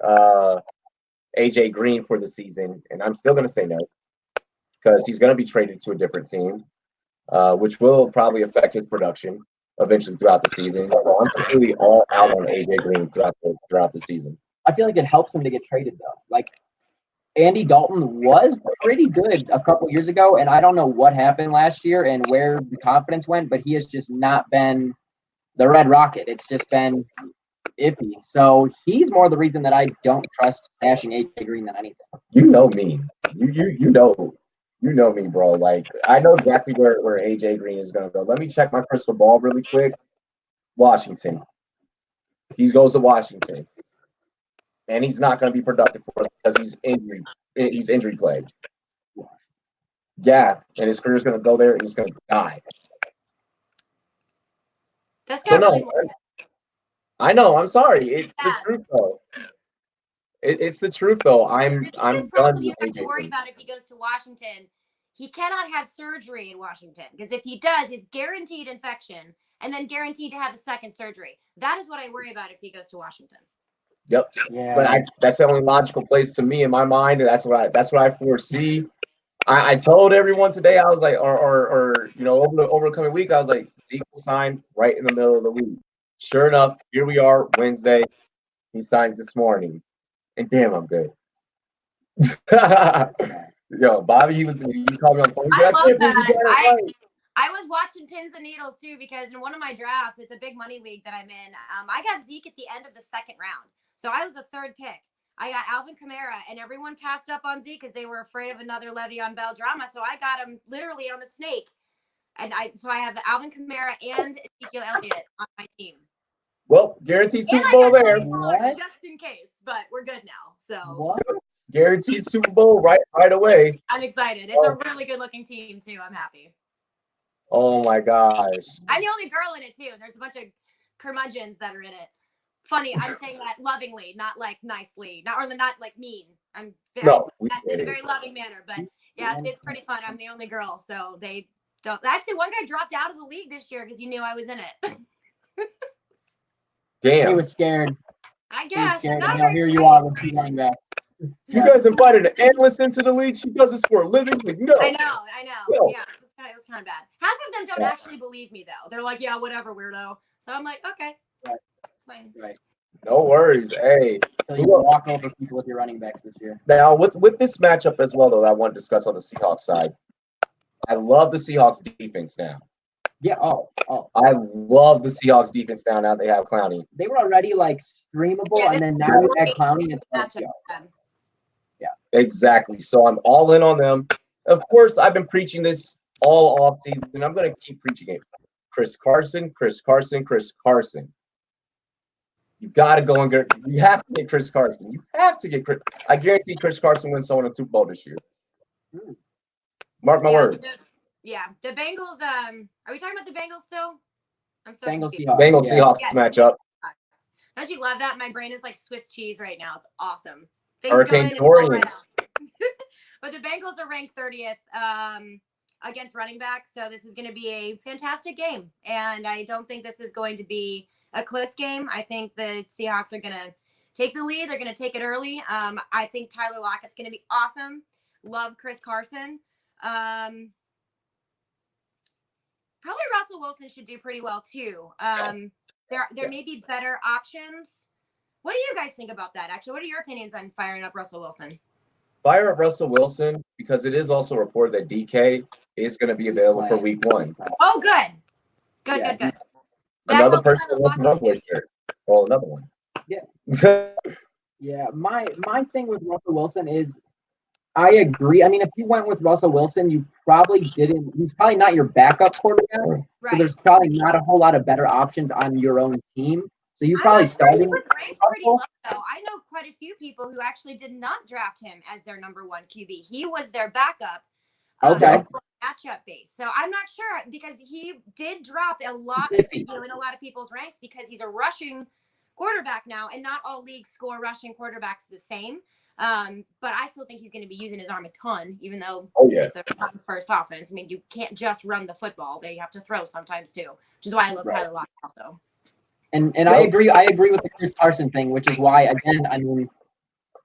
[SPEAKER 2] AJ Green for the season, and I'm still going to say no because he's going to be traded to a different team, which will probably affect his production eventually throughout the season. So I'm completely all out on AJ Green throughout the season.
[SPEAKER 1] I feel like it helps him to get traded though. Like Andy Dalton was pretty good a couple years ago, and I don't know what happened last year and where the confidence went, but he has just not been the Red Rocket. It's just been iffy. So he's more the reason that I don't trust stashing AJ Green than anything.
[SPEAKER 2] You know me. You know me, bro. Like I know exactly where AJ Green is gonna go. Let me check my crystal ball really quick. Washington. He goes to Washington. And he's not going to be productive for us because he's injury plagued. Yeah, and his career's going to go there and he's going to die.
[SPEAKER 3] That's really
[SPEAKER 2] I know. I'm sorry. It's the truth, though. It's the truth, though. I'm done.
[SPEAKER 3] You have to worry about if he goes to Washington. He cannot have surgery in Washington because if he does, he's guaranteed infection and then guaranteed to have a second surgery. That is what I worry about if he goes to Washington.
[SPEAKER 2] Yep. Yeah. But that's the only logical place to me in my mind. That's what I foresee. I told everyone today, I was like, or over the coming week, I was like, Zeke will sign right in the middle of the week. Sure enough, here we are, Wednesday. He signs this morning. And damn, I'm good. Yo, Bobby, he called me on the phone.
[SPEAKER 3] I love that. I was watching Pins and Needles too because in one of my drafts, it's a big money league that I'm in. I got Zeke at the end of the second round. So I was the third pick. I got Alvin Kamara, and everyone passed up on Zeke because they were afraid of another Le'Veon Bell drama. So I got him literally on the snake. And I have Alvin Kamara and Ezekiel Elliott on my team.
[SPEAKER 2] Well, guaranteed Super
[SPEAKER 3] And
[SPEAKER 2] Bowl
[SPEAKER 3] I got
[SPEAKER 2] there.
[SPEAKER 3] Tony Pollard just in case, but we're good now. So
[SPEAKER 1] What?
[SPEAKER 2] Guaranteed Super Bowl right away.
[SPEAKER 3] I'm excited. It's a really good looking team too. I'm happy.
[SPEAKER 2] Oh my gosh.
[SPEAKER 3] I'm the only girl in it too. There's a bunch of curmudgeons that are in it. Funny, I'm saying that lovingly, not like nicely, not like mean. I'm in a very loving manner, but yeah, it's pretty fun. I'm the only girl, so they don't. Actually, one guy dropped out of the league this year because he knew I was in it.
[SPEAKER 2] Damn.
[SPEAKER 1] He was scared.
[SPEAKER 3] I
[SPEAKER 1] He was
[SPEAKER 3] guess.
[SPEAKER 1] scared. And now here you are with 2 running backs.
[SPEAKER 2] You guys invited an analyst into the league. She does this for a living. Like, no.
[SPEAKER 3] I know.
[SPEAKER 2] No.
[SPEAKER 3] Yeah, it was kind of bad. Half of them don't actually believe me though. They're like, yeah, whatever, weirdo. So I'm like, okay, it's fine.
[SPEAKER 1] Right.
[SPEAKER 2] No worries. Hey.
[SPEAKER 1] So you walk over people with your running backs this year.
[SPEAKER 2] Now, with this matchup as well, though, I want to discuss on the Seahawks side. I love the Seahawks defense now.
[SPEAKER 1] Yeah. Oh.
[SPEAKER 2] I love the Seahawks defense now they have Clowney.
[SPEAKER 1] They were already like streamable, and then now with that Clowney, it's like, yeah.
[SPEAKER 2] Exactly. So I'm all in on them. Of course, I've been preaching this all off season, and I'm going to keep preaching it. Chris Carson. You got to go and get. You have to get Chris Carson. You have to get Chris. I guarantee Chris Carson wins someone a Super Bowl this year. Mark my words.
[SPEAKER 3] Yeah, the Bengals. Are we talking about the Bengals still? I'm so
[SPEAKER 1] Bengals
[SPEAKER 3] confused.
[SPEAKER 1] Seahawks.
[SPEAKER 2] Bengals Seahawks matchup.
[SPEAKER 3] Don't you love that? My brain is like Swiss cheese right now. It's awesome. Things
[SPEAKER 2] Hurricane
[SPEAKER 3] going
[SPEAKER 2] Dorian.
[SPEAKER 3] right now. But the Bengals are ranked 30th against running backs, so this is going to be a fantastic game. And I don't think this is going to be a close game. I think the Seahawks are going to take the lead. They're going to take it early. I think Tyler Lockett's going to be awesome. Love Chris Carson. Probably Russell Wilson should do pretty well too. There may be better options. What do you guys think about that? Actually, what are your opinions on firing up Russell Wilson?
[SPEAKER 2] Fire up Russell Wilson because it is also reported that DK is going to be available for Week 1.
[SPEAKER 3] Oh, good. Good.
[SPEAKER 2] Another person with a runaway shirt. Well, another one.
[SPEAKER 1] Yeah. Yeah. My thing with Russell Wilson is, I agree. I mean, if you went with Russell Wilson, you probably didn't. He's probably not your backup quarterback.
[SPEAKER 3] Right.
[SPEAKER 1] So there's probably not a whole lot of better options on your own team. So you probably started.
[SPEAKER 3] He was ranked pretty low, though. I know quite a few people who actually did not draft him as their number 1 QB. He was their backup.
[SPEAKER 1] Okay.
[SPEAKER 3] Matchup base. So I'm not sure because he did drop a lot in a lot of people's ranks because he's a rushing quarterback now, and not all leagues score rushing quarterbacks the same. But I still think he's going to be using his arm a ton, even though it's a first offense. I mean, you can't just run the football; they have to throw sometimes too, which is why I love Tyler Lockett also.
[SPEAKER 1] And I agree. I agree with the Chris Carson thing, which is why, again, I mean,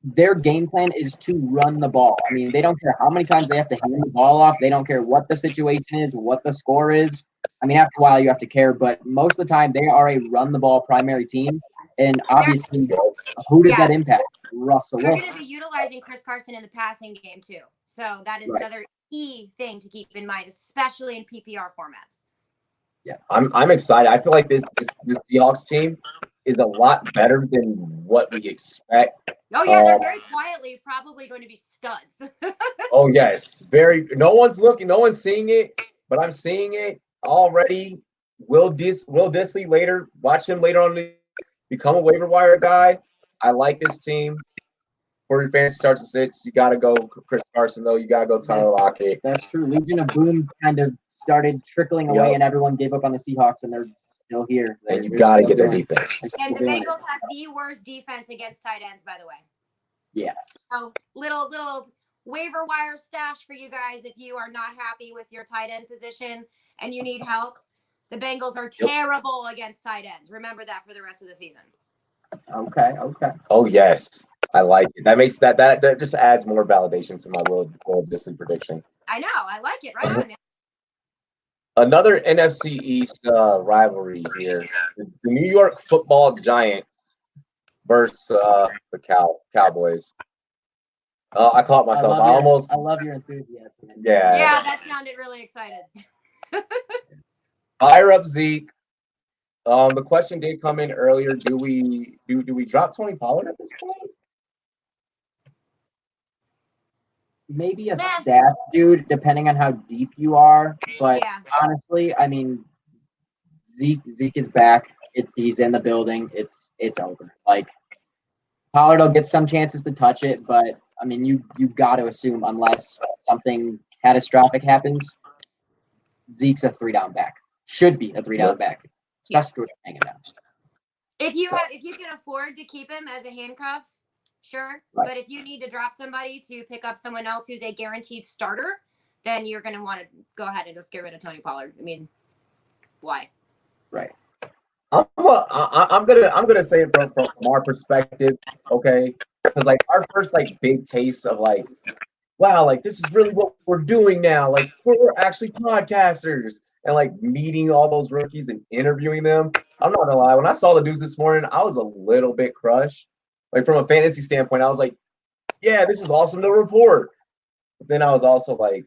[SPEAKER 1] their game plan is to run the ball. I mean, they don't care how many times they have to hand the ball off. They don't care what the situation is, what the score is. I mean, after a while, you have to care, but most of the time, they are a run the ball primary team. And obviously, who does that impact? Russell Wilson.
[SPEAKER 3] They're going to be utilizing Chris Carson in the passing game too. So that is another key thing to keep in mind, especially in PPR formats.
[SPEAKER 2] Yeah, I'm excited. I feel like this Seahawks team is a lot better than what we expect.
[SPEAKER 3] Oh yeah, they're very quietly probably going to be studs.
[SPEAKER 2] Oh yes, no one's looking, no one's seeing it, but I'm seeing it already. Will Disley later, watch him later on, become a waiver wire guy. I like this team. For your fantasy starts at 6, you got to go Chris Carson, though. You got to go Tyler Lockett.
[SPEAKER 1] That's true. Legion of Boom kind of started trickling away, and everyone gave up on the Seahawks, and they're still here.
[SPEAKER 2] And you got to get their defense.
[SPEAKER 3] And the Bengals have the worst defense against tight ends, by the way.
[SPEAKER 1] Yes.
[SPEAKER 3] So little waiver wire stash for you guys if you are not happy with your tight end position and you need help. The Bengals are terrible against tight ends. Remember that for the rest of the season.
[SPEAKER 1] Okay.
[SPEAKER 2] Oh yes, I like it. That makes that just adds more validation to my Will Disley prediction.
[SPEAKER 3] I know, I like it. Right on.
[SPEAKER 2] Another NFC East rivalry here: the New York Football Giants versus the Cowboys. I caught myself.
[SPEAKER 1] I love your enthusiasm.
[SPEAKER 3] Yeah, that sounded really excited.
[SPEAKER 2] Fire up Zeke. The question did come in earlier. Do we drop Tony Pollard at this point?
[SPEAKER 1] maybe a
[SPEAKER 3] Meh.
[SPEAKER 1] staff dude, depending on how deep you are. But
[SPEAKER 3] Yeah.
[SPEAKER 1] honestly, I mean, Zeke is back. He's in the building. It's over. Like Pollard will get some chances to touch it, but I mean, you got to assume unless something catastrophic happens, Zeke's a 3-down back. Should be a 3-down back, especially with hanging down.
[SPEAKER 3] If you can afford to keep him as a handcuff, sure.
[SPEAKER 1] Right.
[SPEAKER 3] But if you need to drop somebody to pick up someone else who's a guaranteed starter, then you're going to want to go ahead and just get rid of Tony Pollard. I mean, why?
[SPEAKER 1] Right.
[SPEAKER 2] I'm gonna say it from our perspective, okay? Because like our first like big taste of like, wow, like this is really what we're doing now. Like we're actually podcasters and like meeting all those rookies and interviewing them. I'm not gonna lie, when I saw the news this morning, I was a little bit crushed. Like from a fantasy standpoint, I was like, yeah, this is awesome to report. But then I was also like,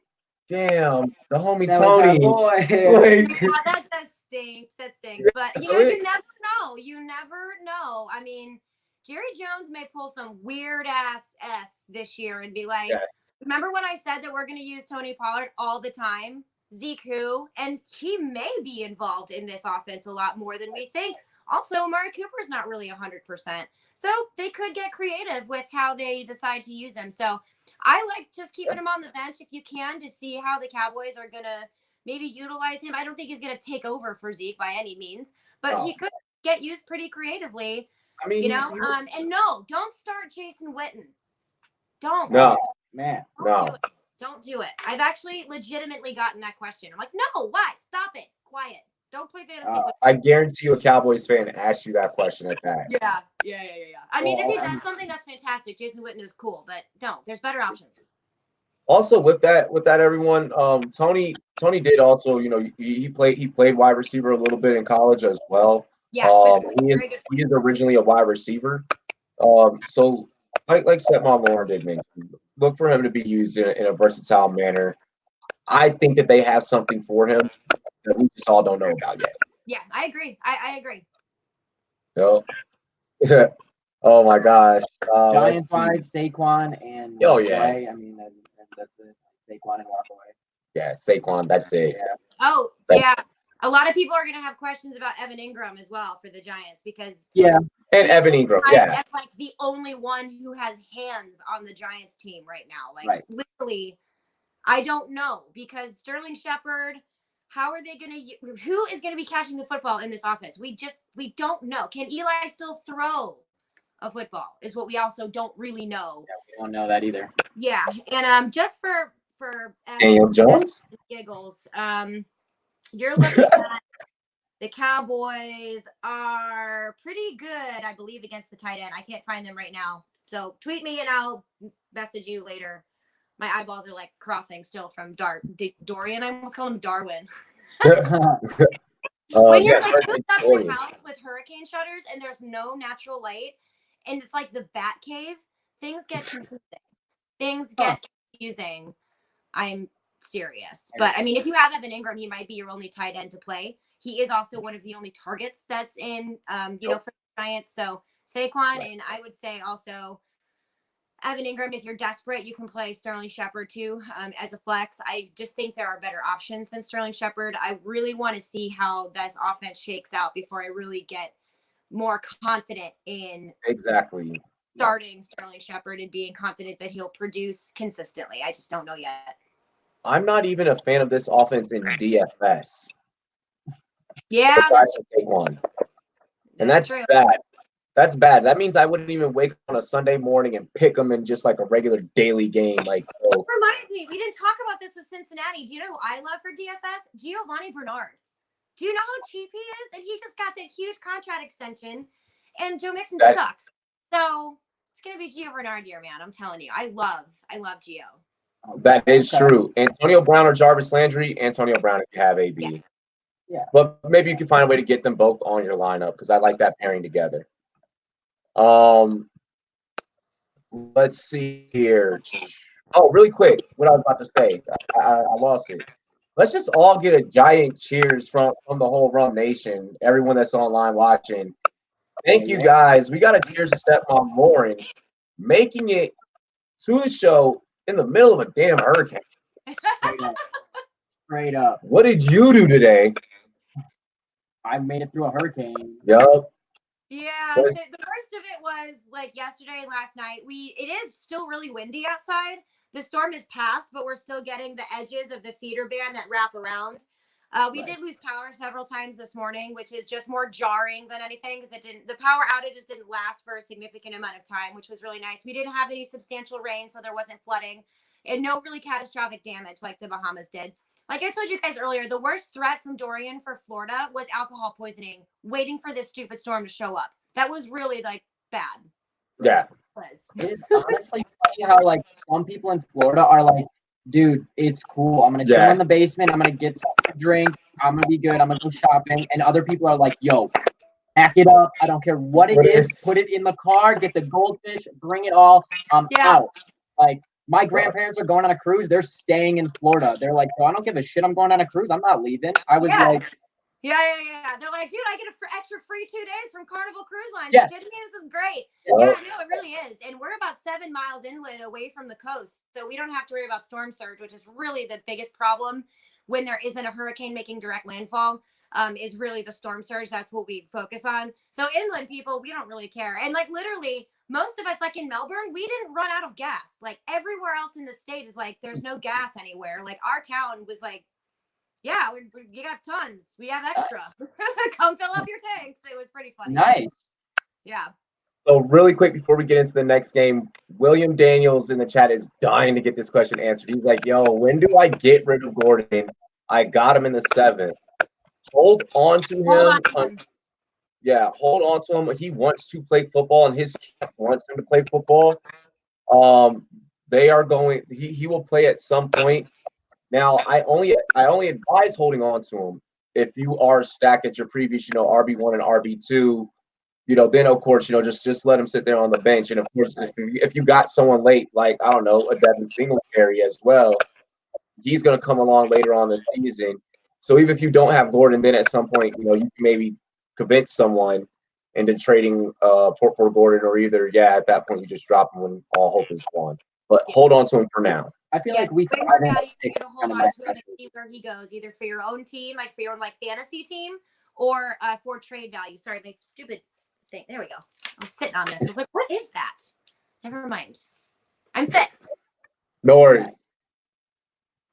[SPEAKER 2] damn, the homie
[SPEAKER 1] That was our
[SPEAKER 2] Tony.
[SPEAKER 1] boy.
[SPEAKER 2] Like,
[SPEAKER 3] Yeah, that does stink. That stinks. But you
[SPEAKER 2] so
[SPEAKER 3] know,
[SPEAKER 2] it-
[SPEAKER 3] you never know. You never know. I mean, Jerry Jones may pull some weird ass S this year and be like,
[SPEAKER 2] Yeah.
[SPEAKER 3] remember when I said that we're going to use Tony Pollard all the time? Zeke who? And he may be involved in this offense a lot more than we think. Also, Amari Cooper's not really 100%. So they could get creative with how they decide to use him. So I like just keeping him on the bench if you can to see how the Cowboys are going to maybe utilize him. I don't think he's going to take over for Zeke by any means, but he could get used pretty creatively,
[SPEAKER 2] I mean,
[SPEAKER 3] you know? And no, don't start Jason Witten. Don't.
[SPEAKER 2] no,
[SPEAKER 1] Man.
[SPEAKER 2] no.
[SPEAKER 3] Don't do it. I've actually legitimately gotten that question. I'm like, no, why? Stop it. Quiet. Don't play fantasy football.
[SPEAKER 2] I guarantee you a Cowboys fan asked you that question at that.
[SPEAKER 3] Yeah. I mean, if he does something, that's fantastic. Jason Witten is cool, but no, there's better options.
[SPEAKER 2] Also, with that, everyone, Tony did also, you know, he played wide receiver a little bit in college as well.
[SPEAKER 3] Yeah,
[SPEAKER 2] He is originally a wide receiver. So like Stepmom Lauren did mention, look for him to be used in a versatile manner. I think that they have something for him that we just all don't know about yet.
[SPEAKER 3] Yeah, I agree. I agree.
[SPEAKER 2] No. Oh my gosh.
[SPEAKER 1] Giants wise, Saquon and
[SPEAKER 2] Oh,
[SPEAKER 1] walk
[SPEAKER 2] yeah.
[SPEAKER 1] away. I mean, that's it. Saquon and walk away.
[SPEAKER 2] Yeah, Saquon, that's it.
[SPEAKER 1] Yeah.
[SPEAKER 3] Oh, yeah. A lot of people are going to have questions about Evan Ingram as well for the Giants because
[SPEAKER 2] And Evan Ingram, yeah.
[SPEAKER 3] like the only one who has hands on the Giants team right now. Like
[SPEAKER 1] Right.
[SPEAKER 3] literally, I don't know because Sterling Shepard, how are they going to? Who is going to be catching the football in this offense? We don't know. Can Eli still throw a football? Is what we also don't really know.
[SPEAKER 1] Yeah, we don't know that either.
[SPEAKER 3] Yeah, and just for
[SPEAKER 2] Daniel Jones.
[SPEAKER 3] giggles, you're looking at the Cowboys are pretty good, I believe, against the tight end. I can't find them right now, so tweet me and I'll message you later. My eyeballs are like crossing still from Dorian. I almost called him Darwin. When you're like cooped up in your house with hurricane shutters and there's no natural light, and it's like the bat cave, things get confusing. I'm serious. But I mean, if you have Evan Ingram, he might be your only tight end to play. He is also one of the only targets that's in, for the Giants. So Saquon, and I would say also Evan Ingram, if you're desperate, you can play Sterling Shepard too as a flex. I just think there are better options than Sterling Shepard. I really want to see how this offense shakes out before I really get more confident in starting Sterling Shepard and being confident that he'll produce consistently. I just don't know yet.
[SPEAKER 2] I'm not even a fan of this offense in DFS.
[SPEAKER 3] Yeah,
[SPEAKER 2] Take one. And
[SPEAKER 3] that's
[SPEAKER 2] that's
[SPEAKER 3] true.
[SPEAKER 2] bad. That's bad. That means I wouldn't even wake up on a Sunday morning and pick them in just like a regular daily game. Like,
[SPEAKER 3] It reminds me, we didn't talk about this with Cincinnati. Do you know who I love for DFS? Giovanni Bernard. Do you know how cheap he is? And he just got that huge contract extension. And Joe Mixon sucks. So it's gonna be Gio Bernard year, man. I'm telling you. I love Gio.
[SPEAKER 2] That is true. Antonio Brown or Jarvis Landry. Antonio Brown if you have AB.
[SPEAKER 1] Yeah.
[SPEAKER 2] But maybe you can find a way to get them both on your lineup because I like that pairing together. Let's see here. Oh, really quick, what I was about to say. I lost it. Let's just all get a giant cheers from the whole Rum Nation, everyone that's online watching. Thank you guys. We got a cheers to Stepmom Lauren making it to the show in the middle of a damn hurricane.
[SPEAKER 1] Straight up.
[SPEAKER 2] What did you do today?
[SPEAKER 1] I made it through a hurricane.
[SPEAKER 2] Yup.
[SPEAKER 3] Yeah, the worst of it was like yesterday and last night. It is still really windy outside. The storm is past, but we're still getting the edges of the feeder band that wrap around. We did lose power several times this morning, which is just more jarring than anything because the power outages didn't last for a significant amount of time, which was really nice. We didn't have any substantial rain, so there wasn't flooding and no really catastrophic damage like the Bahamas did. Like I told you guys earlier, the worst threat from Dorian for Florida was alcohol poisoning, waiting for this stupid storm to show up. That was really like bad.
[SPEAKER 2] Yeah.
[SPEAKER 1] It's honestly funny how like some people in Florida are like, dude, it's cool. I'm gonna chill in the basement. I'm gonna get something to drink. I'm gonna be good. I'm gonna go shopping. And other people are like, yo, pack it up. I don't care what it is. Put it in the car. Get the goldfish. Bring it all. I'm out. Like my grandparents are going on a cruise. They're staying in Florida. They're like, bro, I don't give a shit. I'm going on a cruise. I'm not leaving. I was like.
[SPEAKER 3] Yeah. They're like, dude, I get an extra free 2 days from Carnival Cruise Line.
[SPEAKER 1] Yeah.
[SPEAKER 3] You kidding me? This is great. Yeah, no, it really is. And we're about 7 miles inland away from the coast. So we don't have to worry about storm surge, which is really the biggest problem when there isn't a hurricane making direct landfall, is really the storm surge. That's what we focus on. So inland people, we don't really care. And like literally most of us, like in Melbourne, we didn't run out of gas. Like everywhere else in the state is like, there's no gas anywhere. Like our town was like, yeah, you got tons. We have extra. Come fill up your tanks. It was pretty funny.
[SPEAKER 1] Nice.
[SPEAKER 3] Yeah.
[SPEAKER 2] So really quick before we get into the next game, William Daniels in the chat is dying to get this question answered. He's like, yo, when do I get rid of Gordon? I got him in the 7th. Hold on to him. Yeah, hold on to him. He wants to play football, and his camp wants him to play football. They are going. He will play at some point. Now, I only advise holding on to him if you are stacked at your previous, RB1 and RB2. Then of course, just let him sit there on the bench. And of course, if you got someone late, like I don't know, a Devin Singletary as well, he's going to come along later on this season. So even if you don't have Gordon, then at some point, you can maybe convince someone into trading for Gordon, or either at that point you just drop him when all hope is gone. But hold on to him for now.
[SPEAKER 1] I feel like we
[SPEAKER 3] hold on to him and see where he goes, either for your own team, like for your own fantasy team, or for trade value. Sorry, my stupid thing. There we go. I was sitting on this. I was like, what is that? Never mind. I'm fixed.
[SPEAKER 2] No worries.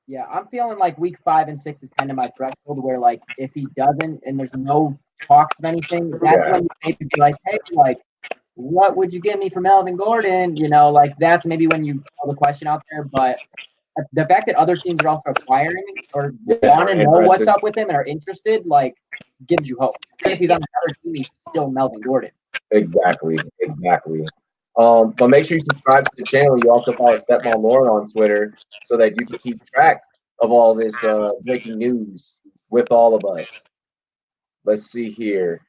[SPEAKER 1] Yeah, I'm feeling like week 5 and 6 is kind of my threshold where like if he doesn't and there's no talks of anything, that's when you maybe be like, hey, like, what would you give me for Melvin Gordon? Like that's maybe when you throw the question out there. But the fact that other teams are also acquiring or want to know what's up with him and are interested, like, gives you hope. Even if he's on another team, he's still Melvin Gordon.
[SPEAKER 2] Exactly. But make sure you subscribe to the channel. You also follow Stepmom Lauren on Twitter so that you can keep track of all this breaking news with all of us. Let's see here.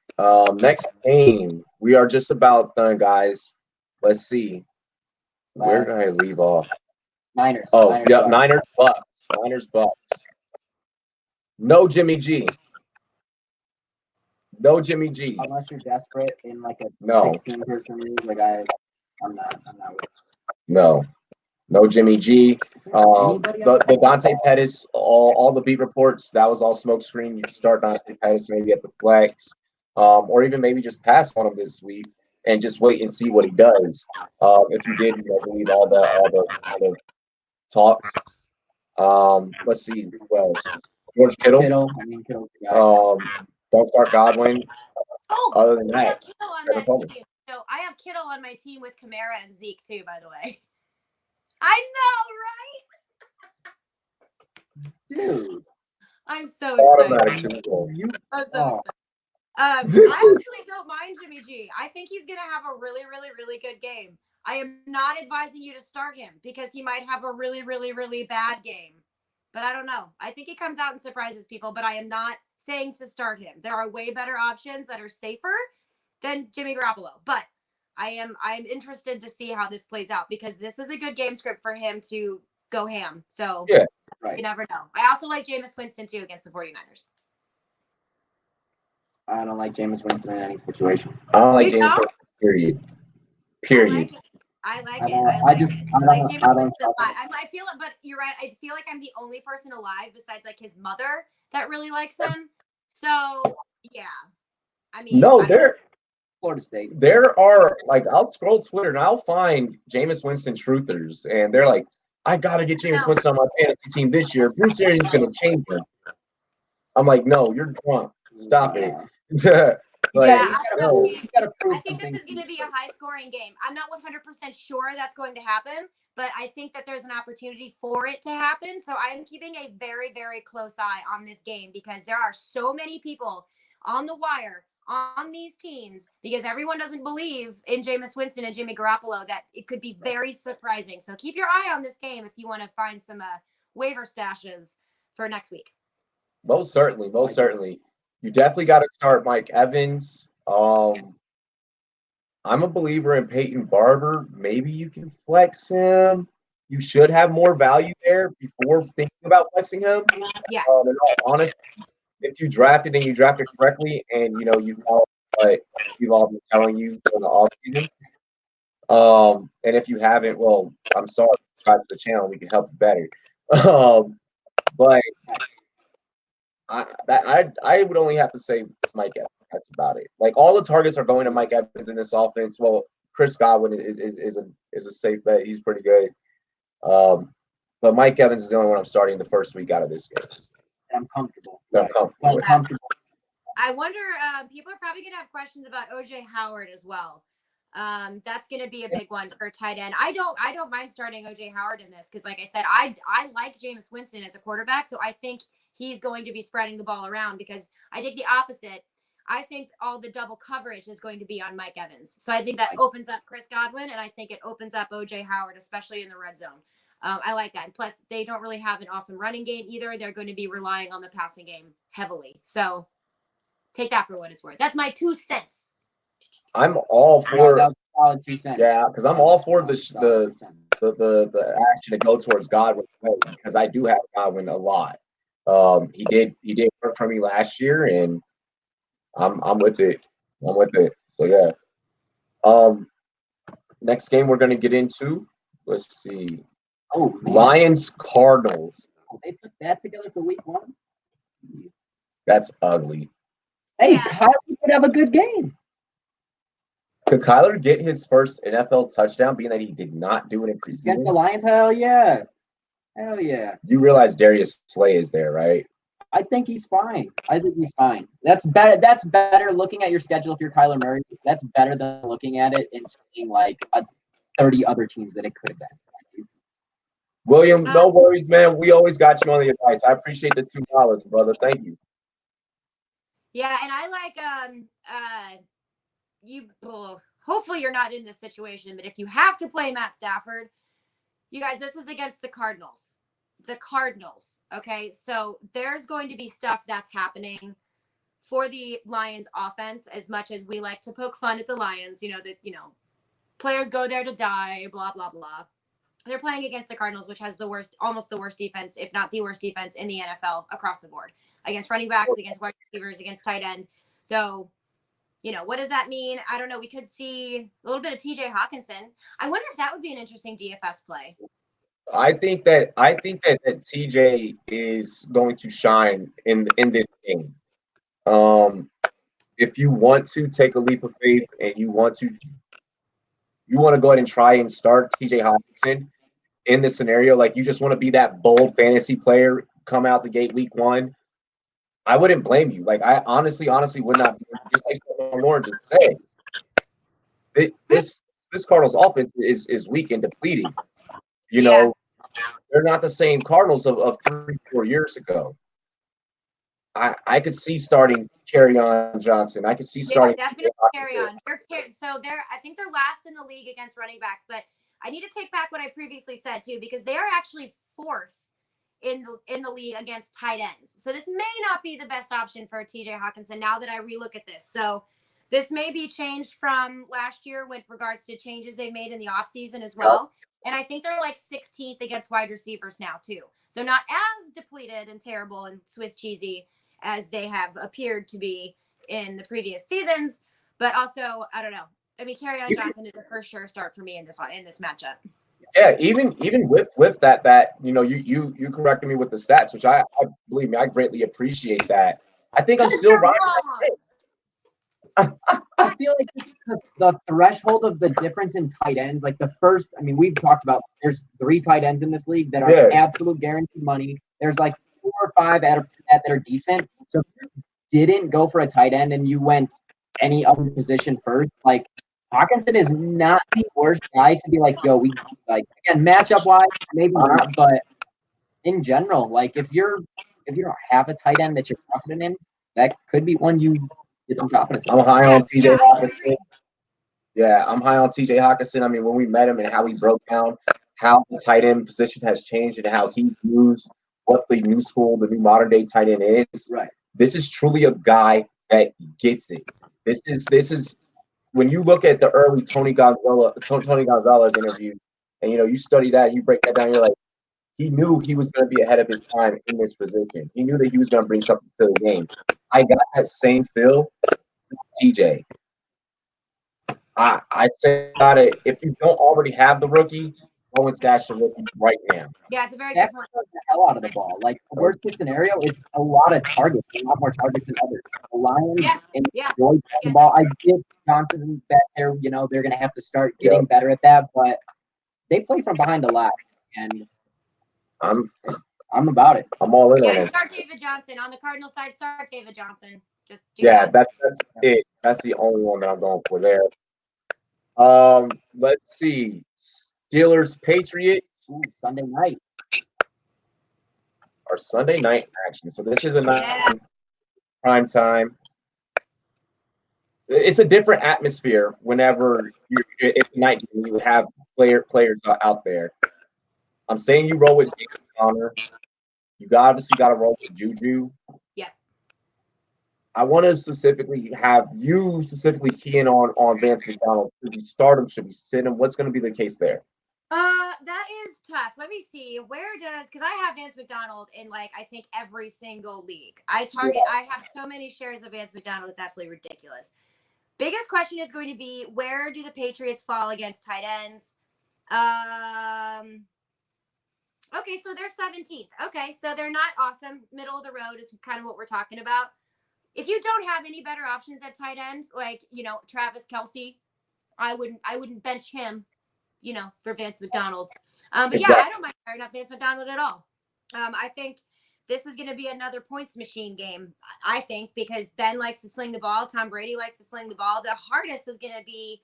[SPEAKER 2] Next game. We are just about done, guys. Let's see. Where did I leave off?
[SPEAKER 1] Niners.
[SPEAKER 2] Oh, yep. Niners, Bucks. No Jimmy G.
[SPEAKER 1] Unless you're desperate in like a 16-person league, like I'm not with
[SPEAKER 2] No Jimmy G. The Dante Pettis, all the beat reports, that was all smoke screen. You can start Dante Pettis maybe at the flex, or even maybe just pass on him this week and just wait and see what he does. If you did, believe all the talks. Let's see who else. George Kittle. Don't start Godwin. Other than that,
[SPEAKER 3] I have Kittle on my team with Kamara and Zeke too, by the way. I know, right?
[SPEAKER 1] Dude.
[SPEAKER 3] I'm so excited. I actually don't mind Jimmy G. I think he's going to have a really, really, really good game. I am not advising you to start him because he might have a really, really, really bad game. But I don't know. I think he comes out and surprises people, but I am not saying to start him. There are way better options that are safer than Jimmy Garoppolo. But I'm interested to see how this plays out because this is a good game script for him to go ham. So you never know. I also like Jameis Winston too against the 49ers.
[SPEAKER 1] I don't like Jameis Winston in any situation.
[SPEAKER 2] I don't like Jameis Winston, period.
[SPEAKER 3] I like
[SPEAKER 1] I
[SPEAKER 3] it.
[SPEAKER 1] don't-
[SPEAKER 3] I
[SPEAKER 1] I
[SPEAKER 3] like
[SPEAKER 1] just-
[SPEAKER 3] it.
[SPEAKER 1] I
[SPEAKER 3] Like
[SPEAKER 1] don't-
[SPEAKER 3] Jameis
[SPEAKER 1] I don't
[SPEAKER 3] Winston.
[SPEAKER 1] trust
[SPEAKER 3] I feel it, but you're right. I feel like I'm the only person alive besides like his mother that really likes him. So yeah, I mean,
[SPEAKER 2] No,
[SPEAKER 3] I don't know.
[SPEAKER 1] Florida State.
[SPEAKER 2] there are like I'll scroll Twitter and I'll find Jameis Winston truthers, and they're like, I gotta get Jameis
[SPEAKER 3] No.
[SPEAKER 2] Winston on my fantasy team this year. Bruce Arians gonna change him. I'm like, no, you're drunk. Stop it. Like,
[SPEAKER 3] Yeah, I don't know.
[SPEAKER 2] no.
[SPEAKER 3] See,
[SPEAKER 1] You gotta prove
[SPEAKER 3] I think this
[SPEAKER 1] something
[SPEAKER 3] is going to be a high scoring game. I'm not 100% sure that's going to happen, but I think that there's an opportunity for it to happen. So I am keeping a very, very close eye on this game because there are so many people on the wire on these teams because everyone doesn't believe in Jameis Winston and Jimmy Garoppolo that it could be very surprising. So keep your eye on this game if you want to find some waiver stashes for next week.
[SPEAKER 2] Most certainly, most certainly. You definitely got to start Mike Evans. I'm a believer in Peyton Barber. Maybe you can flex him. You should have more value there before thinking about flexing him.
[SPEAKER 3] Yeah.
[SPEAKER 2] In all honesty, if you drafted and you drafted correctly, and you follow what we've all been telling you during the offseason. And if you haven't, well, I'm sorry. Subscribe to the channel. We can help you better. But I would only have to say Mike Evans. That's about it. Like all the targets are going to Mike Evans in this offense. Well, Chris Godwin is a safe bet. He's pretty good. But Mike Evans is the only one I'm starting the first week out of this game.
[SPEAKER 1] I'm comfortable.
[SPEAKER 2] I'm comfortable with.
[SPEAKER 1] Comfortable.
[SPEAKER 3] I wonder, people are probably going to have questions about OJ Howard as well. That's going to be a big one for tight end. I don't mind starting OJ Howard in this because, like I said, I like Jameis Winston as a quarterback, so I think he's going to be spreading the ball around because I take the opposite. I think all the double coverage is going to be on Mike Evans. So I think that opens up Chris Godwin, and I think it opens up OJ Howard, especially in the red zone. I like that. And plus, they don't really have an awesome running game either. They're going to be relying on the passing game heavily. So take that for what it's worth. That's my 2 cents.
[SPEAKER 2] I'm all for
[SPEAKER 1] That was solid 2 cents.
[SPEAKER 2] Yeah, because I'm all for the action to go towards Godwin because I do have Godwin a lot. He did work for me last year, and I'm with it. I'm with it. So yeah. Next game we're gonna get into. Let's see.
[SPEAKER 1] Oh, man.
[SPEAKER 2] Lions Cardinals.
[SPEAKER 1] They put that together for week 1.
[SPEAKER 2] That's ugly.
[SPEAKER 1] Hey,
[SPEAKER 3] Yeah.
[SPEAKER 1] Kyle could have a good game.
[SPEAKER 2] Could Kyler get his first NFL touchdown, being that he did not do it in
[SPEAKER 1] Against the
[SPEAKER 2] preseason?
[SPEAKER 1] Lions? Hell yeah. Hell yeah.
[SPEAKER 2] You realize Darius Slay is there, right?
[SPEAKER 1] I think he's fine. That's better. That's better looking at your schedule if you're Kyler Murray. That's better than looking at it and seeing like 30 other teams that it could have been.
[SPEAKER 2] William, no worries, man. We always got you on the advice. I appreciate the $2, brother. Thank you.
[SPEAKER 3] Yeah, and I like hopefully you're not in this situation, but if you have to play Matt Stafford, you guys, this is against the Cardinals. The Cardinals, okay? So there's going to be stuff that's happening for the Lions offense as much as we like to poke fun at the Lions, players go there to die, blah, blah, blah. They're playing against the Cardinals, which has almost the worst defense, if not the worst defense in the NFL across the board, against running backs, against wide receivers, against tight end. So, what does that mean? I don't know. We could see a little bit of TJ Hawkinson. I wonder if that would be an interesting DFS play.
[SPEAKER 2] I think that TJ is going to shine in this game. If you want to take a leap of faith and you want to go ahead and try and start TJ Hawkinson in this scenario, like you just want to be that bold fantasy player, come out the gate week 1, I wouldn't blame you. Like I honestly would not. Just like Lauren just said, this Cardinals offense is weak and depleting. They're not the same Cardinals of 3-4 years ago. I could see starting Kerryon Johnson. I could see starting.
[SPEAKER 3] Yeah, definitely Kerryon. I think they're last in the league against running backs, but I need to take back what I previously said too, because they are actually 4th in the league against tight ends. So this may not be the best option for TJ Hawkinson now that I relook at this. So this may be changed from last year with regards to changes they made in the offseason as well. And I think they're like 16th against wide receivers now too. So not as depleted and terrible and Swiss cheesy as they have appeared to be in the previous seasons. But also, I don't know. I mean, Kerryon Johnson is the first sure start for me in this matchup.
[SPEAKER 2] Yeah, even with that you corrected me with the stats, which I believe me, I greatly appreciate that. I think I'm still riding.
[SPEAKER 1] I feel like the threshold of the difference in tight ends, like the first, I mean, we've talked about there's 3 tight ends in this league that are absolute guaranteed money. There's like 4 or 5 that are decent. So if you didn't go for a tight end and you went any other position first, like Hawkinson is not the worst guy to be like, yo, we like again matchup wise, maybe not, but in general, like if you don't have a tight end that you're confident in, that could be one you get some confidence in.
[SPEAKER 2] I'm high on TJ Hawkinson. Yeah, I'm high on TJ Hawkinson. I mean, when we met him and how he broke down how the tight end position has changed and how he views what the new school, the new modern day tight end is.
[SPEAKER 1] Right.
[SPEAKER 2] This is truly a guy that gets it. This is when you look at the early Tony Gonzalez interview, and you study that, you break that down, you're like, he knew he was going to be ahead of his time in this position. He knew that he was going to bring something to the game. I got that same feel with TJ. I say about it, if you don't already have the rookie, go and stash the rookie right now.
[SPEAKER 3] Yeah, it's a very good point.
[SPEAKER 1] The hell out of the ball. Like the worst case scenario, it's a lot of targets, a lot more targets than others. The Lions enjoy the ball. I get Johnson back there, they're gonna have to start getting better at that, but they play from behind a lot, and I'm about it.
[SPEAKER 2] I'm all in on it.
[SPEAKER 3] Start David Johnson. On the Cardinal side, start David Johnson. Just do that.
[SPEAKER 2] That's it. That's the only one that I'm going for there. Let's see. Steelers Patriots.
[SPEAKER 1] Sunday night.
[SPEAKER 2] Our Sunday night action. So this is a night prime time. It's a different atmosphere whenever it's night and you have players out there. I'm saying you roll with James Conner. You obviously got to roll with Juju.
[SPEAKER 3] Yeah.
[SPEAKER 2] I want to specifically have you key in on Vance McDonald. Should we start him? Should we sit him? What's going to be the case there?
[SPEAKER 3] That is tough. Let me see. Because I have Vance McDonald in I think every single league. I have so many shares of Vance McDonald. It's absolutely ridiculous. Biggest question is going to be, where do the Patriots fall against tight ends? Okay, so they're 17th. Okay, so they're not awesome. Middle of the road is kind of what we're talking about. If you don't have any better options at tight end, like, Travis Kelce, I wouldn't bench him, for Vance McDonald. But exactly. Yeah, I don't mind firing up Vance McDonald at all. I think this is going to be another points machine game, I think, because Ben likes to sling the ball. Tom Brady likes to sling the ball. The hardest is going to be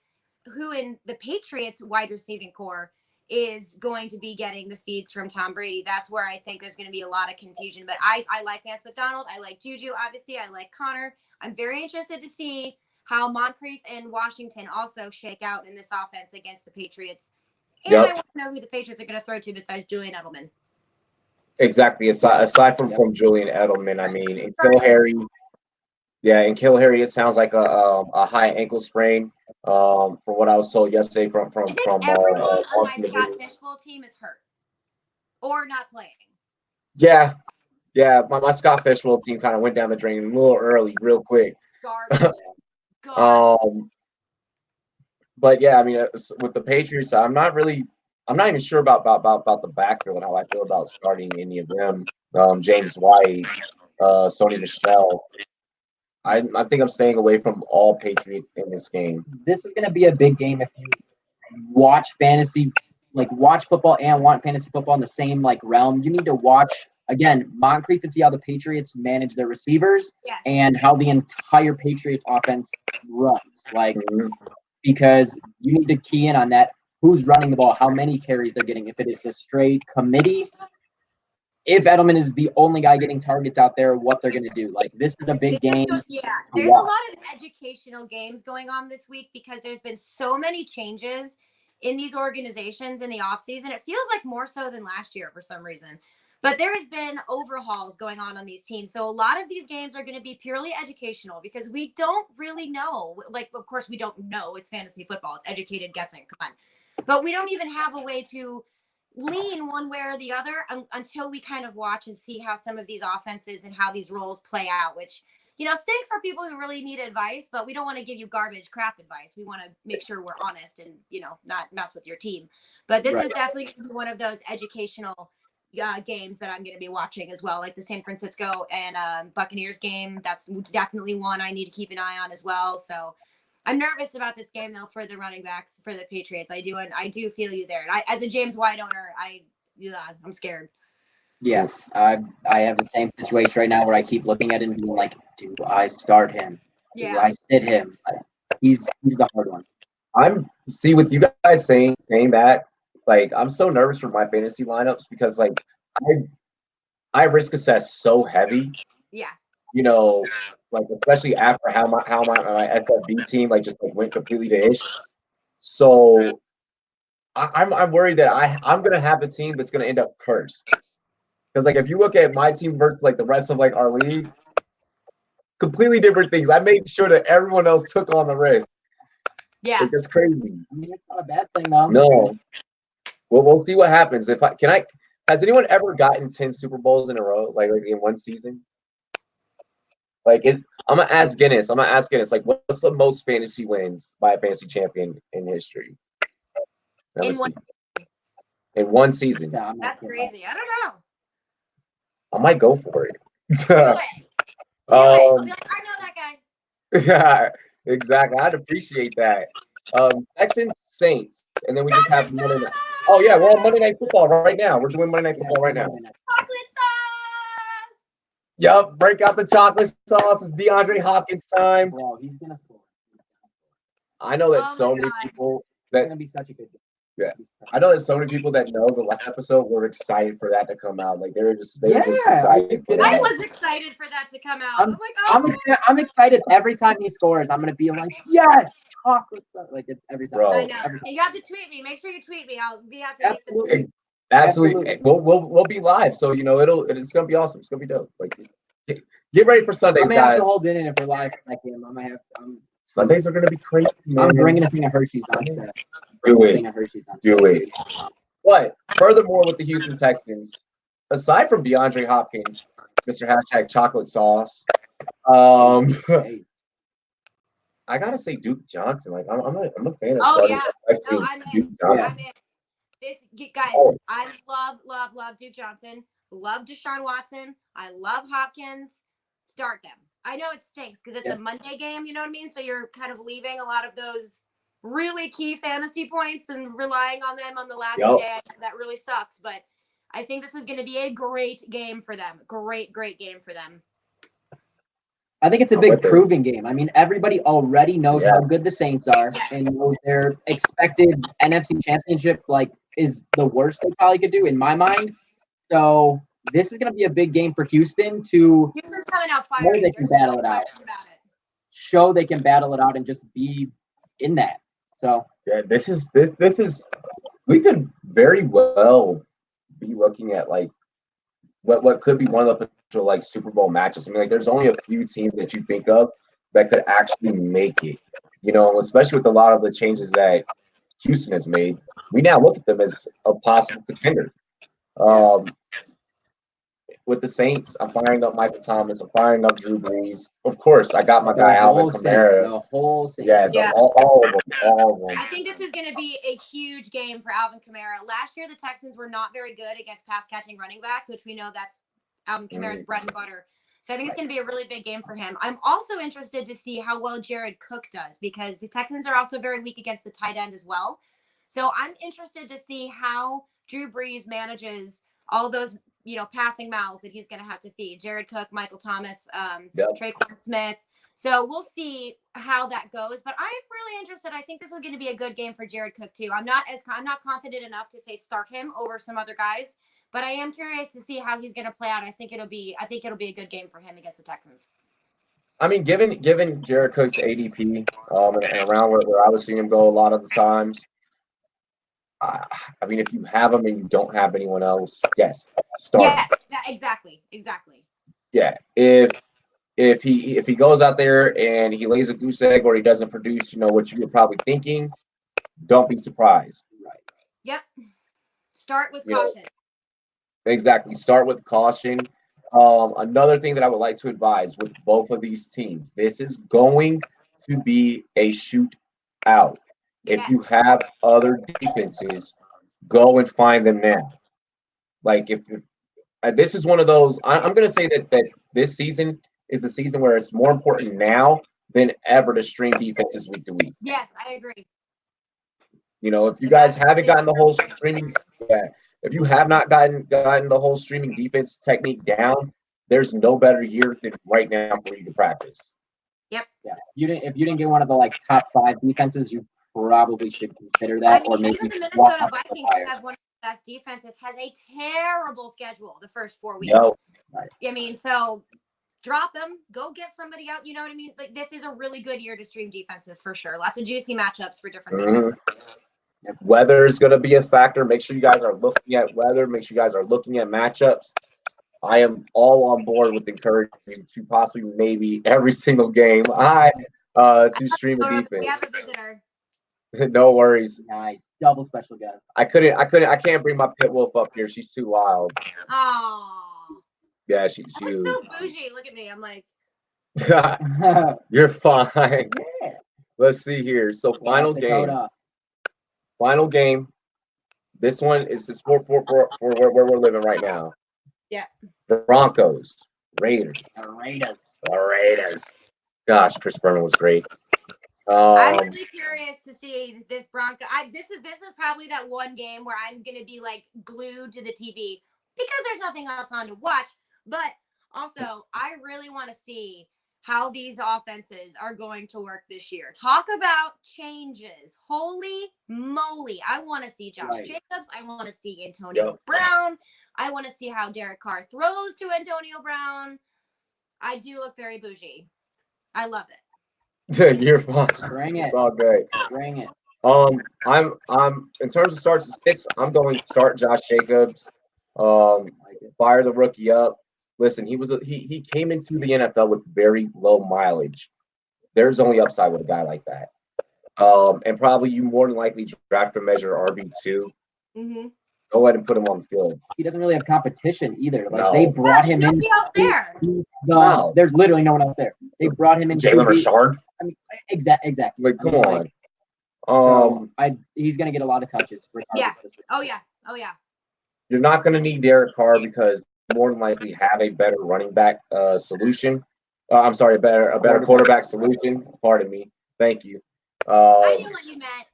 [SPEAKER 3] who in the Patriots wide receiving core is going to be getting the feeds from Tom Brady. That's where I think there's going to be a lot of confusion. But I like Vance McDonald. I like Juju, obviously. I like Connor. I'm very interested to see how Moncrief and Washington also shake out in this offense against the Patriots. And I want to know who the Patriots are going to throw to besides Julian Edelman.
[SPEAKER 2] Exactly. Aside from Julian Edelman, I mean, and Kill Harry. Yeah, and Kill Harry, it sounds like a high ankle sprain. From what I was told yesterday from
[SPEAKER 3] everyone on my Scott Fishbowl team is hurt or not playing.
[SPEAKER 2] Yeah, my Scott Fishbowl team kind of went down the drain a little early, real quick.
[SPEAKER 3] Garbage.
[SPEAKER 2] But yeah, I mean, with the Patriots, I'm not even sure about the backfield and how I feel about starting any of them. James White, Sony Michel. I think I'm staying away from all Patriots in this game.
[SPEAKER 1] This is going to be a big game if you watch football and want fantasy football in the same realm. You need to watch again Moncrief and see how the Patriots manage their receivers and how the entire Patriots offense runs. Because you need to key in on that. Who's running the ball? How many carries they're getting? If it is a straight committee. If Edelman is the only guy getting targets out there, what they're going to do. This is a big game.
[SPEAKER 3] There's a lot of educational games going on this week because there's been so many changes in these organizations in the offseason. It feels like more so than last year for some reason. But there has been overhauls going on these teams. So a lot of these games are going to be purely educational because we don't really know. Of course, we don't know. It's fantasy football. It's educated guessing. Come on. But we don't even have a way to lean one way or the other until we kind of watch and see how some of these offenses and how these roles play out, which stinks for people who really need advice, but we don't want to give you garbage crap advice. We want to make sure we're honest and, not mess with your team. But this is definitely going to be one of those educational games that I'm going to be watching as well, like the San Francisco and Buccaneers game. That's definitely one I need to keep an eye on as well. So I'm nervous about this game, though, for the running backs for the Patriots. I do feel you there. And as a James White owner, I'm scared.
[SPEAKER 1] Yeah, I have the same situation right now where I keep looking at it and being like, do I start him? Do I sit him? He's the hard one.
[SPEAKER 2] With you guys saying that, like, I'm so nervous for my fantasy lineups because, like, I risk assess so heavy.
[SPEAKER 3] Yeah.
[SPEAKER 2] Like, especially after how my SFB team just went completely to ish. So I'm worried that I'm gonna have a team that's gonna end up cursed. Because if you look at my team versus the rest of our league, completely different things. I made sure that everyone else took on the risk.
[SPEAKER 3] Yeah.
[SPEAKER 2] It's crazy.
[SPEAKER 1] I mean, it's not a bad thing, though.
[SPEAKER 2] No. Well, we'll see what happens. Has anyone ever gotten 10 Super Bowls in a row, like in one season? I'm gonna ask Guinness. What's the most fantasy wins by a fantasy champion in history? In one season.
[SPEAKER 3] That's crazy. I don't know.
[SPEAKER 2] I might go for it.
[SPEAKER 3] Do it. I'll be like, I know that guy.
[SPEAKER 2] Yeah, exactly. I'd appreciate that. Texans, Saints, and then we just have Monday night. Oh yeah, we're on Monday Night Football right now. We're doing Monday Night Football right now.
[SPEAKER 3] Chocolate sauce.
[SPEAKER 2] Yep, break out the chocolate sauce. It's DeAndre Hopkins time.
[SPEAKER 1] Bro, he's gonna score.
[SPEAKER 2] I know that so many people that
[SPEAKER 1] it's gonna be such a good game.
[SPEAKER 2] Yeah, I know that so many people that know the last episode were excited for that to come out. Like they were just excited.
[SPEAKER 3] I was excited for that to come out.
[SPEAKER 1] I'm excited every time he scores. I'm gonna be like, yes, chocolate sauce. Like it's every time.
[SPEAKER 2] Bro.
[SPEAKER 3] I know. You have to tweet me. Make sure you tweet me. We have to make this.
[SPEAKER 2] Absolutely. We'll be live, so it's gonna be awesome. It's gonna be dope. Like get ready for Sundays, guys.
[SPEAKER 1] I'm gonna have to hold it in for live that game. I'm gonna have to.
[SPEAKER 2] Sundays are gonna be crazy. Man.
[SPEAKER 1] I'm bringing a thing of Hershey's on set.
[SPEAKER 2] Do it. But furthermore, with the Houston Texans, aside from DeAndre Hopkins, Mr. Hashtag Chocolate Sauce, I gotta say Duke Johnson. Like I'm a fan of.
[SPEAKER 3] Oh yeah, no, I'm in. I'm in. This guys, I love Duke Johnson. Love Deshaun Watson. I love Hopkins. Start them. I know it stinks because it's a Monday game. You know what I mean? So you're kind of leaving a lot of those really key fantasy points and relying on them on the last day. That really sucks. But I think this is going to be a great game for them. Great game for them.
[SPEAKER 1] I think it's a big proving game. I mean, everybody already knows how good the Saints are and knows their expected NFC championship is the worst they probably could do in my mind. So this is going to be a big game for Houston to
[SPEAKER 3] Houston's coming out firing.
[SPEAKER 1] They can battle it out. Show they can battle it out and just be in that. So
[SPEAKER 2] yeah, this is we could very well be looking at what could be one of the potential Super Bowl matches. I mean, there's only a few teams that you think of that could actually make it. Especially with a lot of the changes that Houston has made, we now look at them as a possible contender. With the Saints, I'm firing up Michael Thomas. I'm firing up Drew Brees. Of course, I got my guy Alvin Kamara.
[SPEAKER 1] The whole Saints.
[SPEAKER 2] Yeah. All of them.
[SPEAKER 3] I think this is going to be a huge game for Alvin Kamara. Last year, the Texans were not very good against pass-catching running backs, which we know that's Alvin Kamara's bread and butter. So I think it's going to be a really big game for him. I'm also interested to see how well Jared Cook does because the Texans are also very weak against the tight end as well. So I'm interested to see how Drew Brees manages all those passing mouths that he's going to have to feed. Jared Cook, Michael Thomas, Traquan Smith. So we'll see how that goes. But I'm really interested. I think this is going to be a good game for Jared Cook too. I'm not confident enough to say start him over some other guys, but I am curious to see how he's going to play out. I think it'll be a good game for him against the Texans.
[SPEAKER 2] I mean, given Jared Cook's ADP and around where I was seeing him go a lot of the times. I mean, if you have him and you don't have anyone else, yes, start.
[SPEAKER 3] Yeah, exactly.
[SPEAKER 2] Yeah, if he goes out there and he lays a goose egg or he doesn't produce, what you were probably thinking, don't be surprised.
[SPEAKER 1] Right.
[SPEAKER 3] Yep. Start with caution.
[SPEAKER 2] Exactly. Start with caution. Another thing that I would like to advise with both of these teams, this is going to be a shootout. If you have other defenses, go and find them now. Like if this is one of those, I'm going to say that this season is the season where it's more important now than ever to stream defenses week to week.
[SPEAKER 3] Yes, I agree.
[SPEAKER 2] You know, if you guys haven't gotten the whole streaming, if you have not gotten the whole streaming defense technique down, there's no better year than right now for you to practice.
[SPEAKER 3] Yep.
[SPEAKER 1] Yeah. If you didn't get one of the like top 5 defenses, you probably should consider that.
[SPEAKER 3] I mean,
[SPEAKER 1] or maybe
[SPEAKER 3] even the Minnesota Vikings, who have one of the best defenses, has a terrible schedule the first 4 weeks.
[SPEAKER 2] No.
[SPEAKER 3] I mean, so drop them, go get somebody out. You know what I mean? Like, this is a really good year to stream defenses for sure. Lots of juicy matchups for different defenses.
[SPEAKER 2] Weather is going to be a factor. Make sure you guys are looking at weather. Make sure you guys are looking at matchups. I am all on board with encouraging you to possibly maybe every single game to stream a defense.
[SPEAKER 3] We have a visitor.
[SPEAKER 2] No worries.
[SPEAKER 1] Nice. Double special guest.
[SPEAKER 2] I can't bring my pit wolf up here. She's too wild.
[SPEAKER 3] Oh.
[SPEAKER 2] Yeah, she's
[SPEAKER 3] so bougie. Look at me. I'm like,
[SPEAKER 2] you're fine.
[SPEAKER 1] Yeah.
[SPEAKER 2] Let's see here. So final game. This one is just for where we're living right now.
[SPEAKER 3] Yeah.
[SPEAKER 2] Broncos, Raiders.
[SPEAKER 1] Raiders.
[SPEAKER 2] Gosh, Chris Berman was great.
[SPEAKER 3] I'm really curious to see this Bronco. This is probably that one game where I'm gonna be like glued to the TV because there's nothing else on to watch. But also, I really want to see how these offenses are going to work this year. Talk about changes. Holy moly. I want to see Josh Jacobs. I want to see Antonio Brown. I want to see how Derek Carr throws to Antonio Brown. I do look very bougie. I love it.
[SPEAKER 2] You're fine.
[SPEAKER 1] Bring it.
[SPEAKER 2] It's all good.
[SPEAKER 1] Bring it.
[SPEAKER 2] I'm in terms of starts and sticks, I'm going to start Josh Jacobs. Fire the rookie up. Listen, he came into the NFL with very low mileage. There's only upside with a guy like that. And probably you more than likely draft a measure RB2.
[SPEAKER 3] Mm-hmm.
[SPEAKER 2] Go ahead and put him on the field.
[SPEAKER 1] He doesn't really have competition either. Like they brought him in.
[SPEAKER 3] Else there.
[SPEAKER 1] There's literally no one else there. They brought him in.
[SPEAKER 2] Jalen Richard.
[SPEAKER 1] I mean, exactly.
[SPEAKER 2] Like, come on.
[SPEAKER 1] He's gonna get a lot of touches.
[SPEAKER 3] Oh yeah.
[SPEAKER 2] You're not gonna need Derek Carr because you more than likely have a better running back solution. A better quarterback solution. Pardon me. Thank you.
[SPEAKER 3] I knew what you meant.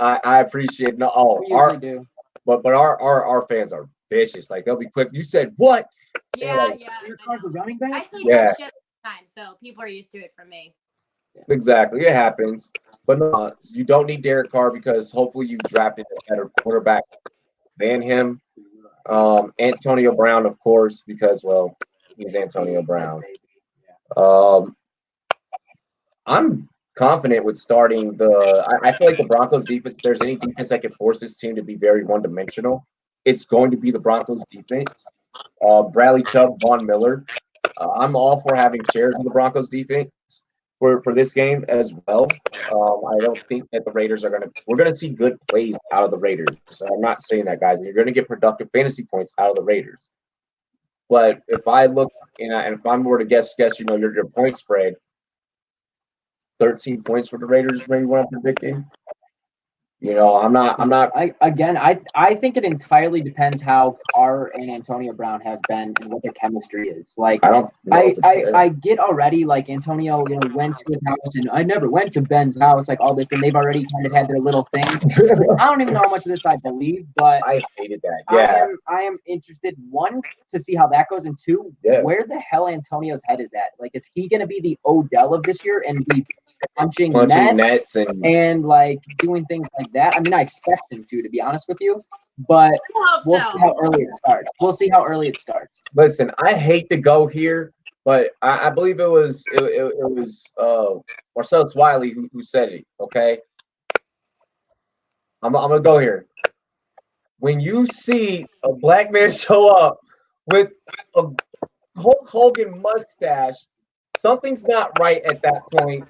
[SPEAKER 2] I appreciate it. No,
[SPEAKER 1] do.
[SPEAKER 2] But our fans are vicious. Like they'll be quick. You said what?
[SPEAKER 3] Yeah.
[SPEAKER 1] Derek Carr's a running back.
[SPEAKER 3] I say dumb shit all the time, so people are used to it from me.
[SPEAKER 2] Exactly, it happens. But no, you don't need Derek Carr because hopefully you drafted a better quarterback than him. Antonio Brown, of course, because he's Antonio Brown. I'm confident with starting I feel like the Broncos defense, if there's any defense that can force this team to be very one-dimensional, it's going to be the Broncos defense. Bradley Chubb, Von Miller. I'm all for having shares in the Broncos defense for this game as well. I don't think that the Raiders we're going to see good plays out of the Raiders. So I'm not saying that, guys. You're going to get productive fantasy points out of the Raiders. But if I look, and if I'm were to guess, your point spread, 13 points for the Raiders, maybe what I'm predicting. I'm not.
[SPEAKER 1] I think it entirely depends how Carr and Antonio Brown have been and what their chemistry is. Like,
[SPEAKER 2] I don't know
[SPEAKER 1] I get already, like, Antonio, went to his house and I never went to Ben's house, like all this, and they've already kind of had their little things. I don't even know how much of this I believe, but
[SPEAKER 2] I hated that. Yeah.
[SPEAKER 1] I am interested, one, to see how that goes, and two, where the hell Antonio's head is at. Like, is he going to be the Odell of this year and be punching nets and like doing things like that? I mean, I expect him to be honest with you, but we'll see how early it starts.
[SPEAKER 2] Listen, I hate to go here, but I believe it was Marcellus Wiley who said it. Okay, I'm gonna go here. When you see a black man show up with a Hulk Hogan mustache, something's not right at that point.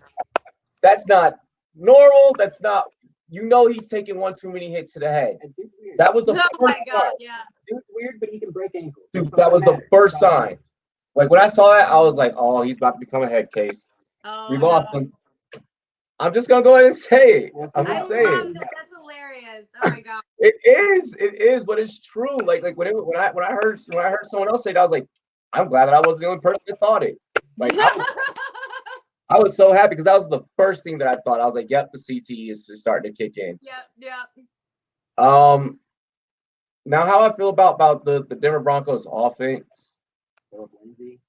[SPEAKER 2] That's not normal. That's not. He's taking one too many hits to the head. That was the
[SPEAKER 3] Oh my
[SPEAKER 2] first
[SPEAKER 3] God,
[SPEAKER 2] sign.
[SPEAKER 3] yeah.
[SPEAKER 1] Dude's weird, but he can break ankles.
[SPEAKER 2] Dude,
[SPEAKER 1] That's all
[SPEAKER 2] that was the
[SPEAKER 1] matters.
[SPEAKER 2] first
[SPEAKER 1] That's all that
[SPEAKER 2] sign. Like when I saw that, I was like, "Oh, he's about to become a head case."
[SPEAKER 3] Oh,
[SPEAKER 2] We lost
[SPEAKER 3] no.
[SPEAKER 2] him. I'm just gonna go ahead and say it.
[SPEAKER 1] Yes,
[SPEAKER 2] I'm
[SPEAKER 1] we
[SPEAKER 3] I
[SPEAKER 2] just
[SPEAKER 1] are.
[SPEAKER 2] saying.
[SPEAKER 3] love that. That's hilarious. Oh my God.
[SPEAKER 2] It is, but it's true. Like when I heard someone else say it, I was like, I'm glad that I wasn't the only person that thought it. Like I was so happy because that was the first thing that I thought. I was like, yep, the CTE is starting to kick in.
[SPEAKER 3] Yep.
[SPEAKER 2] Now how I feel about the Denver Broncos offense.
[SPEAKER 1] Philip Lindsay.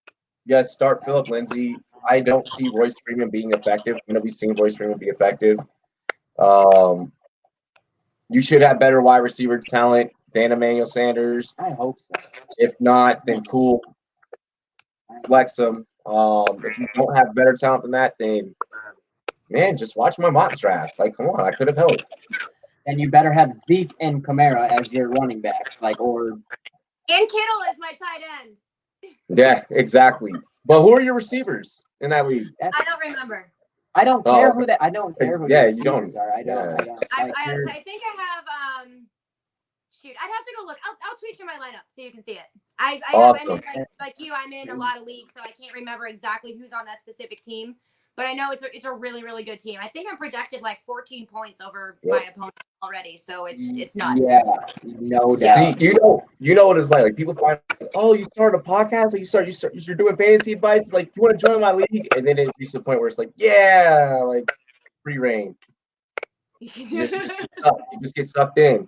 [SPEAKER 2] Yes, start Philip Lindsay. I don't see Royce Freeman being effective. When have we seen Royce Freeman be effective? You should have better wide receiver talent than Emmanuel Sanders.
[SPEAKER 1] I hope so.
[SPEAKER 2] If not, then cool. Flex them. If you don't have better talent than that, then man, just watch my mock draft. Like, come on, I could have helped.
[SPEAKER 1] And you better have Zeke and Kamara as your running backs, or
[SPEAKER 3] And Kittle is my tight end.
[SPEAKER 2] Yeah, exactly. But who are your receivers in that league?
[SPEAKER 3] I don't remember.
[SPEAKER 1] I don't
[SPEAKER 2] Oh,
[SPEAKER 1] care
[SPEAKER 2] okay.
[SPEAKER 1] who that. I don't care who
[SPEAKER 2] Yeah,
[SPEAKER 1] the
[SPEAKER 2] you don't.
[SPEAKER 1] receivers are. I don't.
[SPEAKER 2] Yeah.
[SPEAKER 3] I think I have shoot, I'd have to go look. I'll tweet you my lineup so you can see it. I'm
[SPEAKER 2] Awesome.
[SPEAKER 3] in like you, I'm in a lot of leagues, so I can't remember exactly who's on that specific team. But I know it's a really, really good team. I think I'm projected like 14 points over my opponent already, so it's nuts.
[SPEAKER 1] Yeah, no doubt.
[SPEAKER 2] See, you know what it's like. Like people find, oh, you started a podcast, like you're doing fantasy advice, like you want to join my league, and then it reaches the point where it's like, yeah, like free reign. You just get sucked in.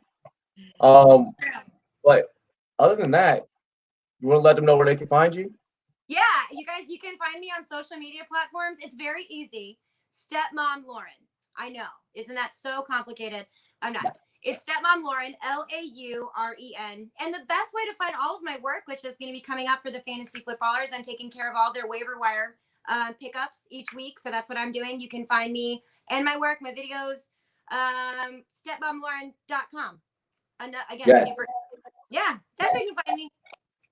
[SPEAKER 2] But other than that, you want to let them know where they can find you?
[SPEAKER 3] Yeah, you guys, you can find me on social media platforms. It's very easy. Stepmom Lauren. I know. Isn't that so complicated? I'm not. It's Stepmom Lauren, Lauren. And the best way to find all of my work, which is going to be coming up for the Fantasy Footballers, I'm taking care of all their waiver wire pickups each week. So that's what I'm doing. You can find me and my work, my videos, stepmomlauren.com. And again,
[SPEAKER 2] Yes.
[SPEAKER 3] yeah, that's where you can find me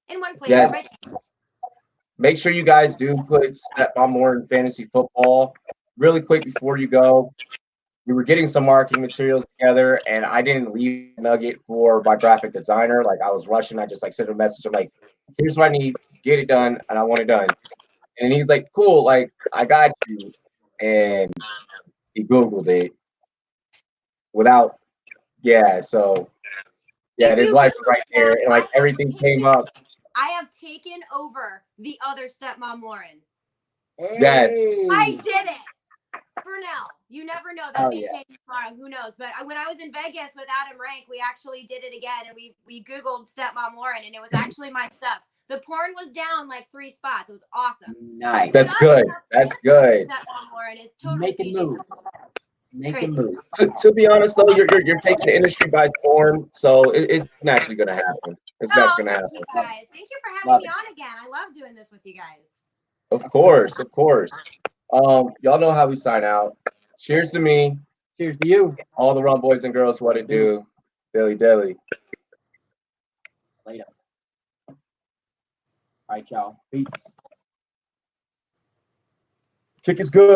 [SPEAKER 3] in one place.
[SPEAKER 2] Yes.
[SPEAKER 3] Right?
[SPEAKER 2] Make sure you guys do put Stepmom Lauren Fantasy Football. Really quick before you go, we were getting some marketing materials together, and I didn't leave a nugget for my graphic designer. Like I was rushing. I just like sent a message. I'm like, here's what I need. Get it done, and I want it done. And he's like, cool. Like I got you. And he Googled it without. Yeah. So yeah, his wife was right there, and like everything came up.
[SPEAKER 3] I have taken over the other Stepmom Lauren.
[SPEAKER 2] Yes.
[SPEAKER 3] I did it. For now, you never know. That may
[SPEAKER 1] yeah.
[SPEAKER 3] change tomorrow. Who knows? But when I was in Vegas with Adam Rank, we actually did it again, and we Googled Stepmom Lauren, and it was actually my stuff. The porn was down like 3 spots. It was awesome.
[SPEAKER 1] Nice.
[SPEAKER 2] That's good. That's good.
[SPEAKER 3] Stepmom Lauren is totally
[SPEAKER 1] Making
[SPEAKER 3] PG.
[SPEAKER 1] moves. Making moves.
[SPEAKER 2] To be honest, though, you're taking the industry by storm, so it's naturally going to happen. It's naturally going to
[SPEAKER 3] Thank you
[SPEAKER 2] happen.
[SPEAKER 3] guys. Thank you for having me on again. I love doing this with you guys.
[SPEAKER 2] Of course, of course. Y'all know how we sign out. Cheers to me.
[SPEAKER 1] Cheers to you.
[SPEAKER 2] All the rum boys and girls, what it do. Dilly dilly.
[SPEAKER 1] Later. All right, y'all. Peace.
[SPEAKER 2] Kick is good.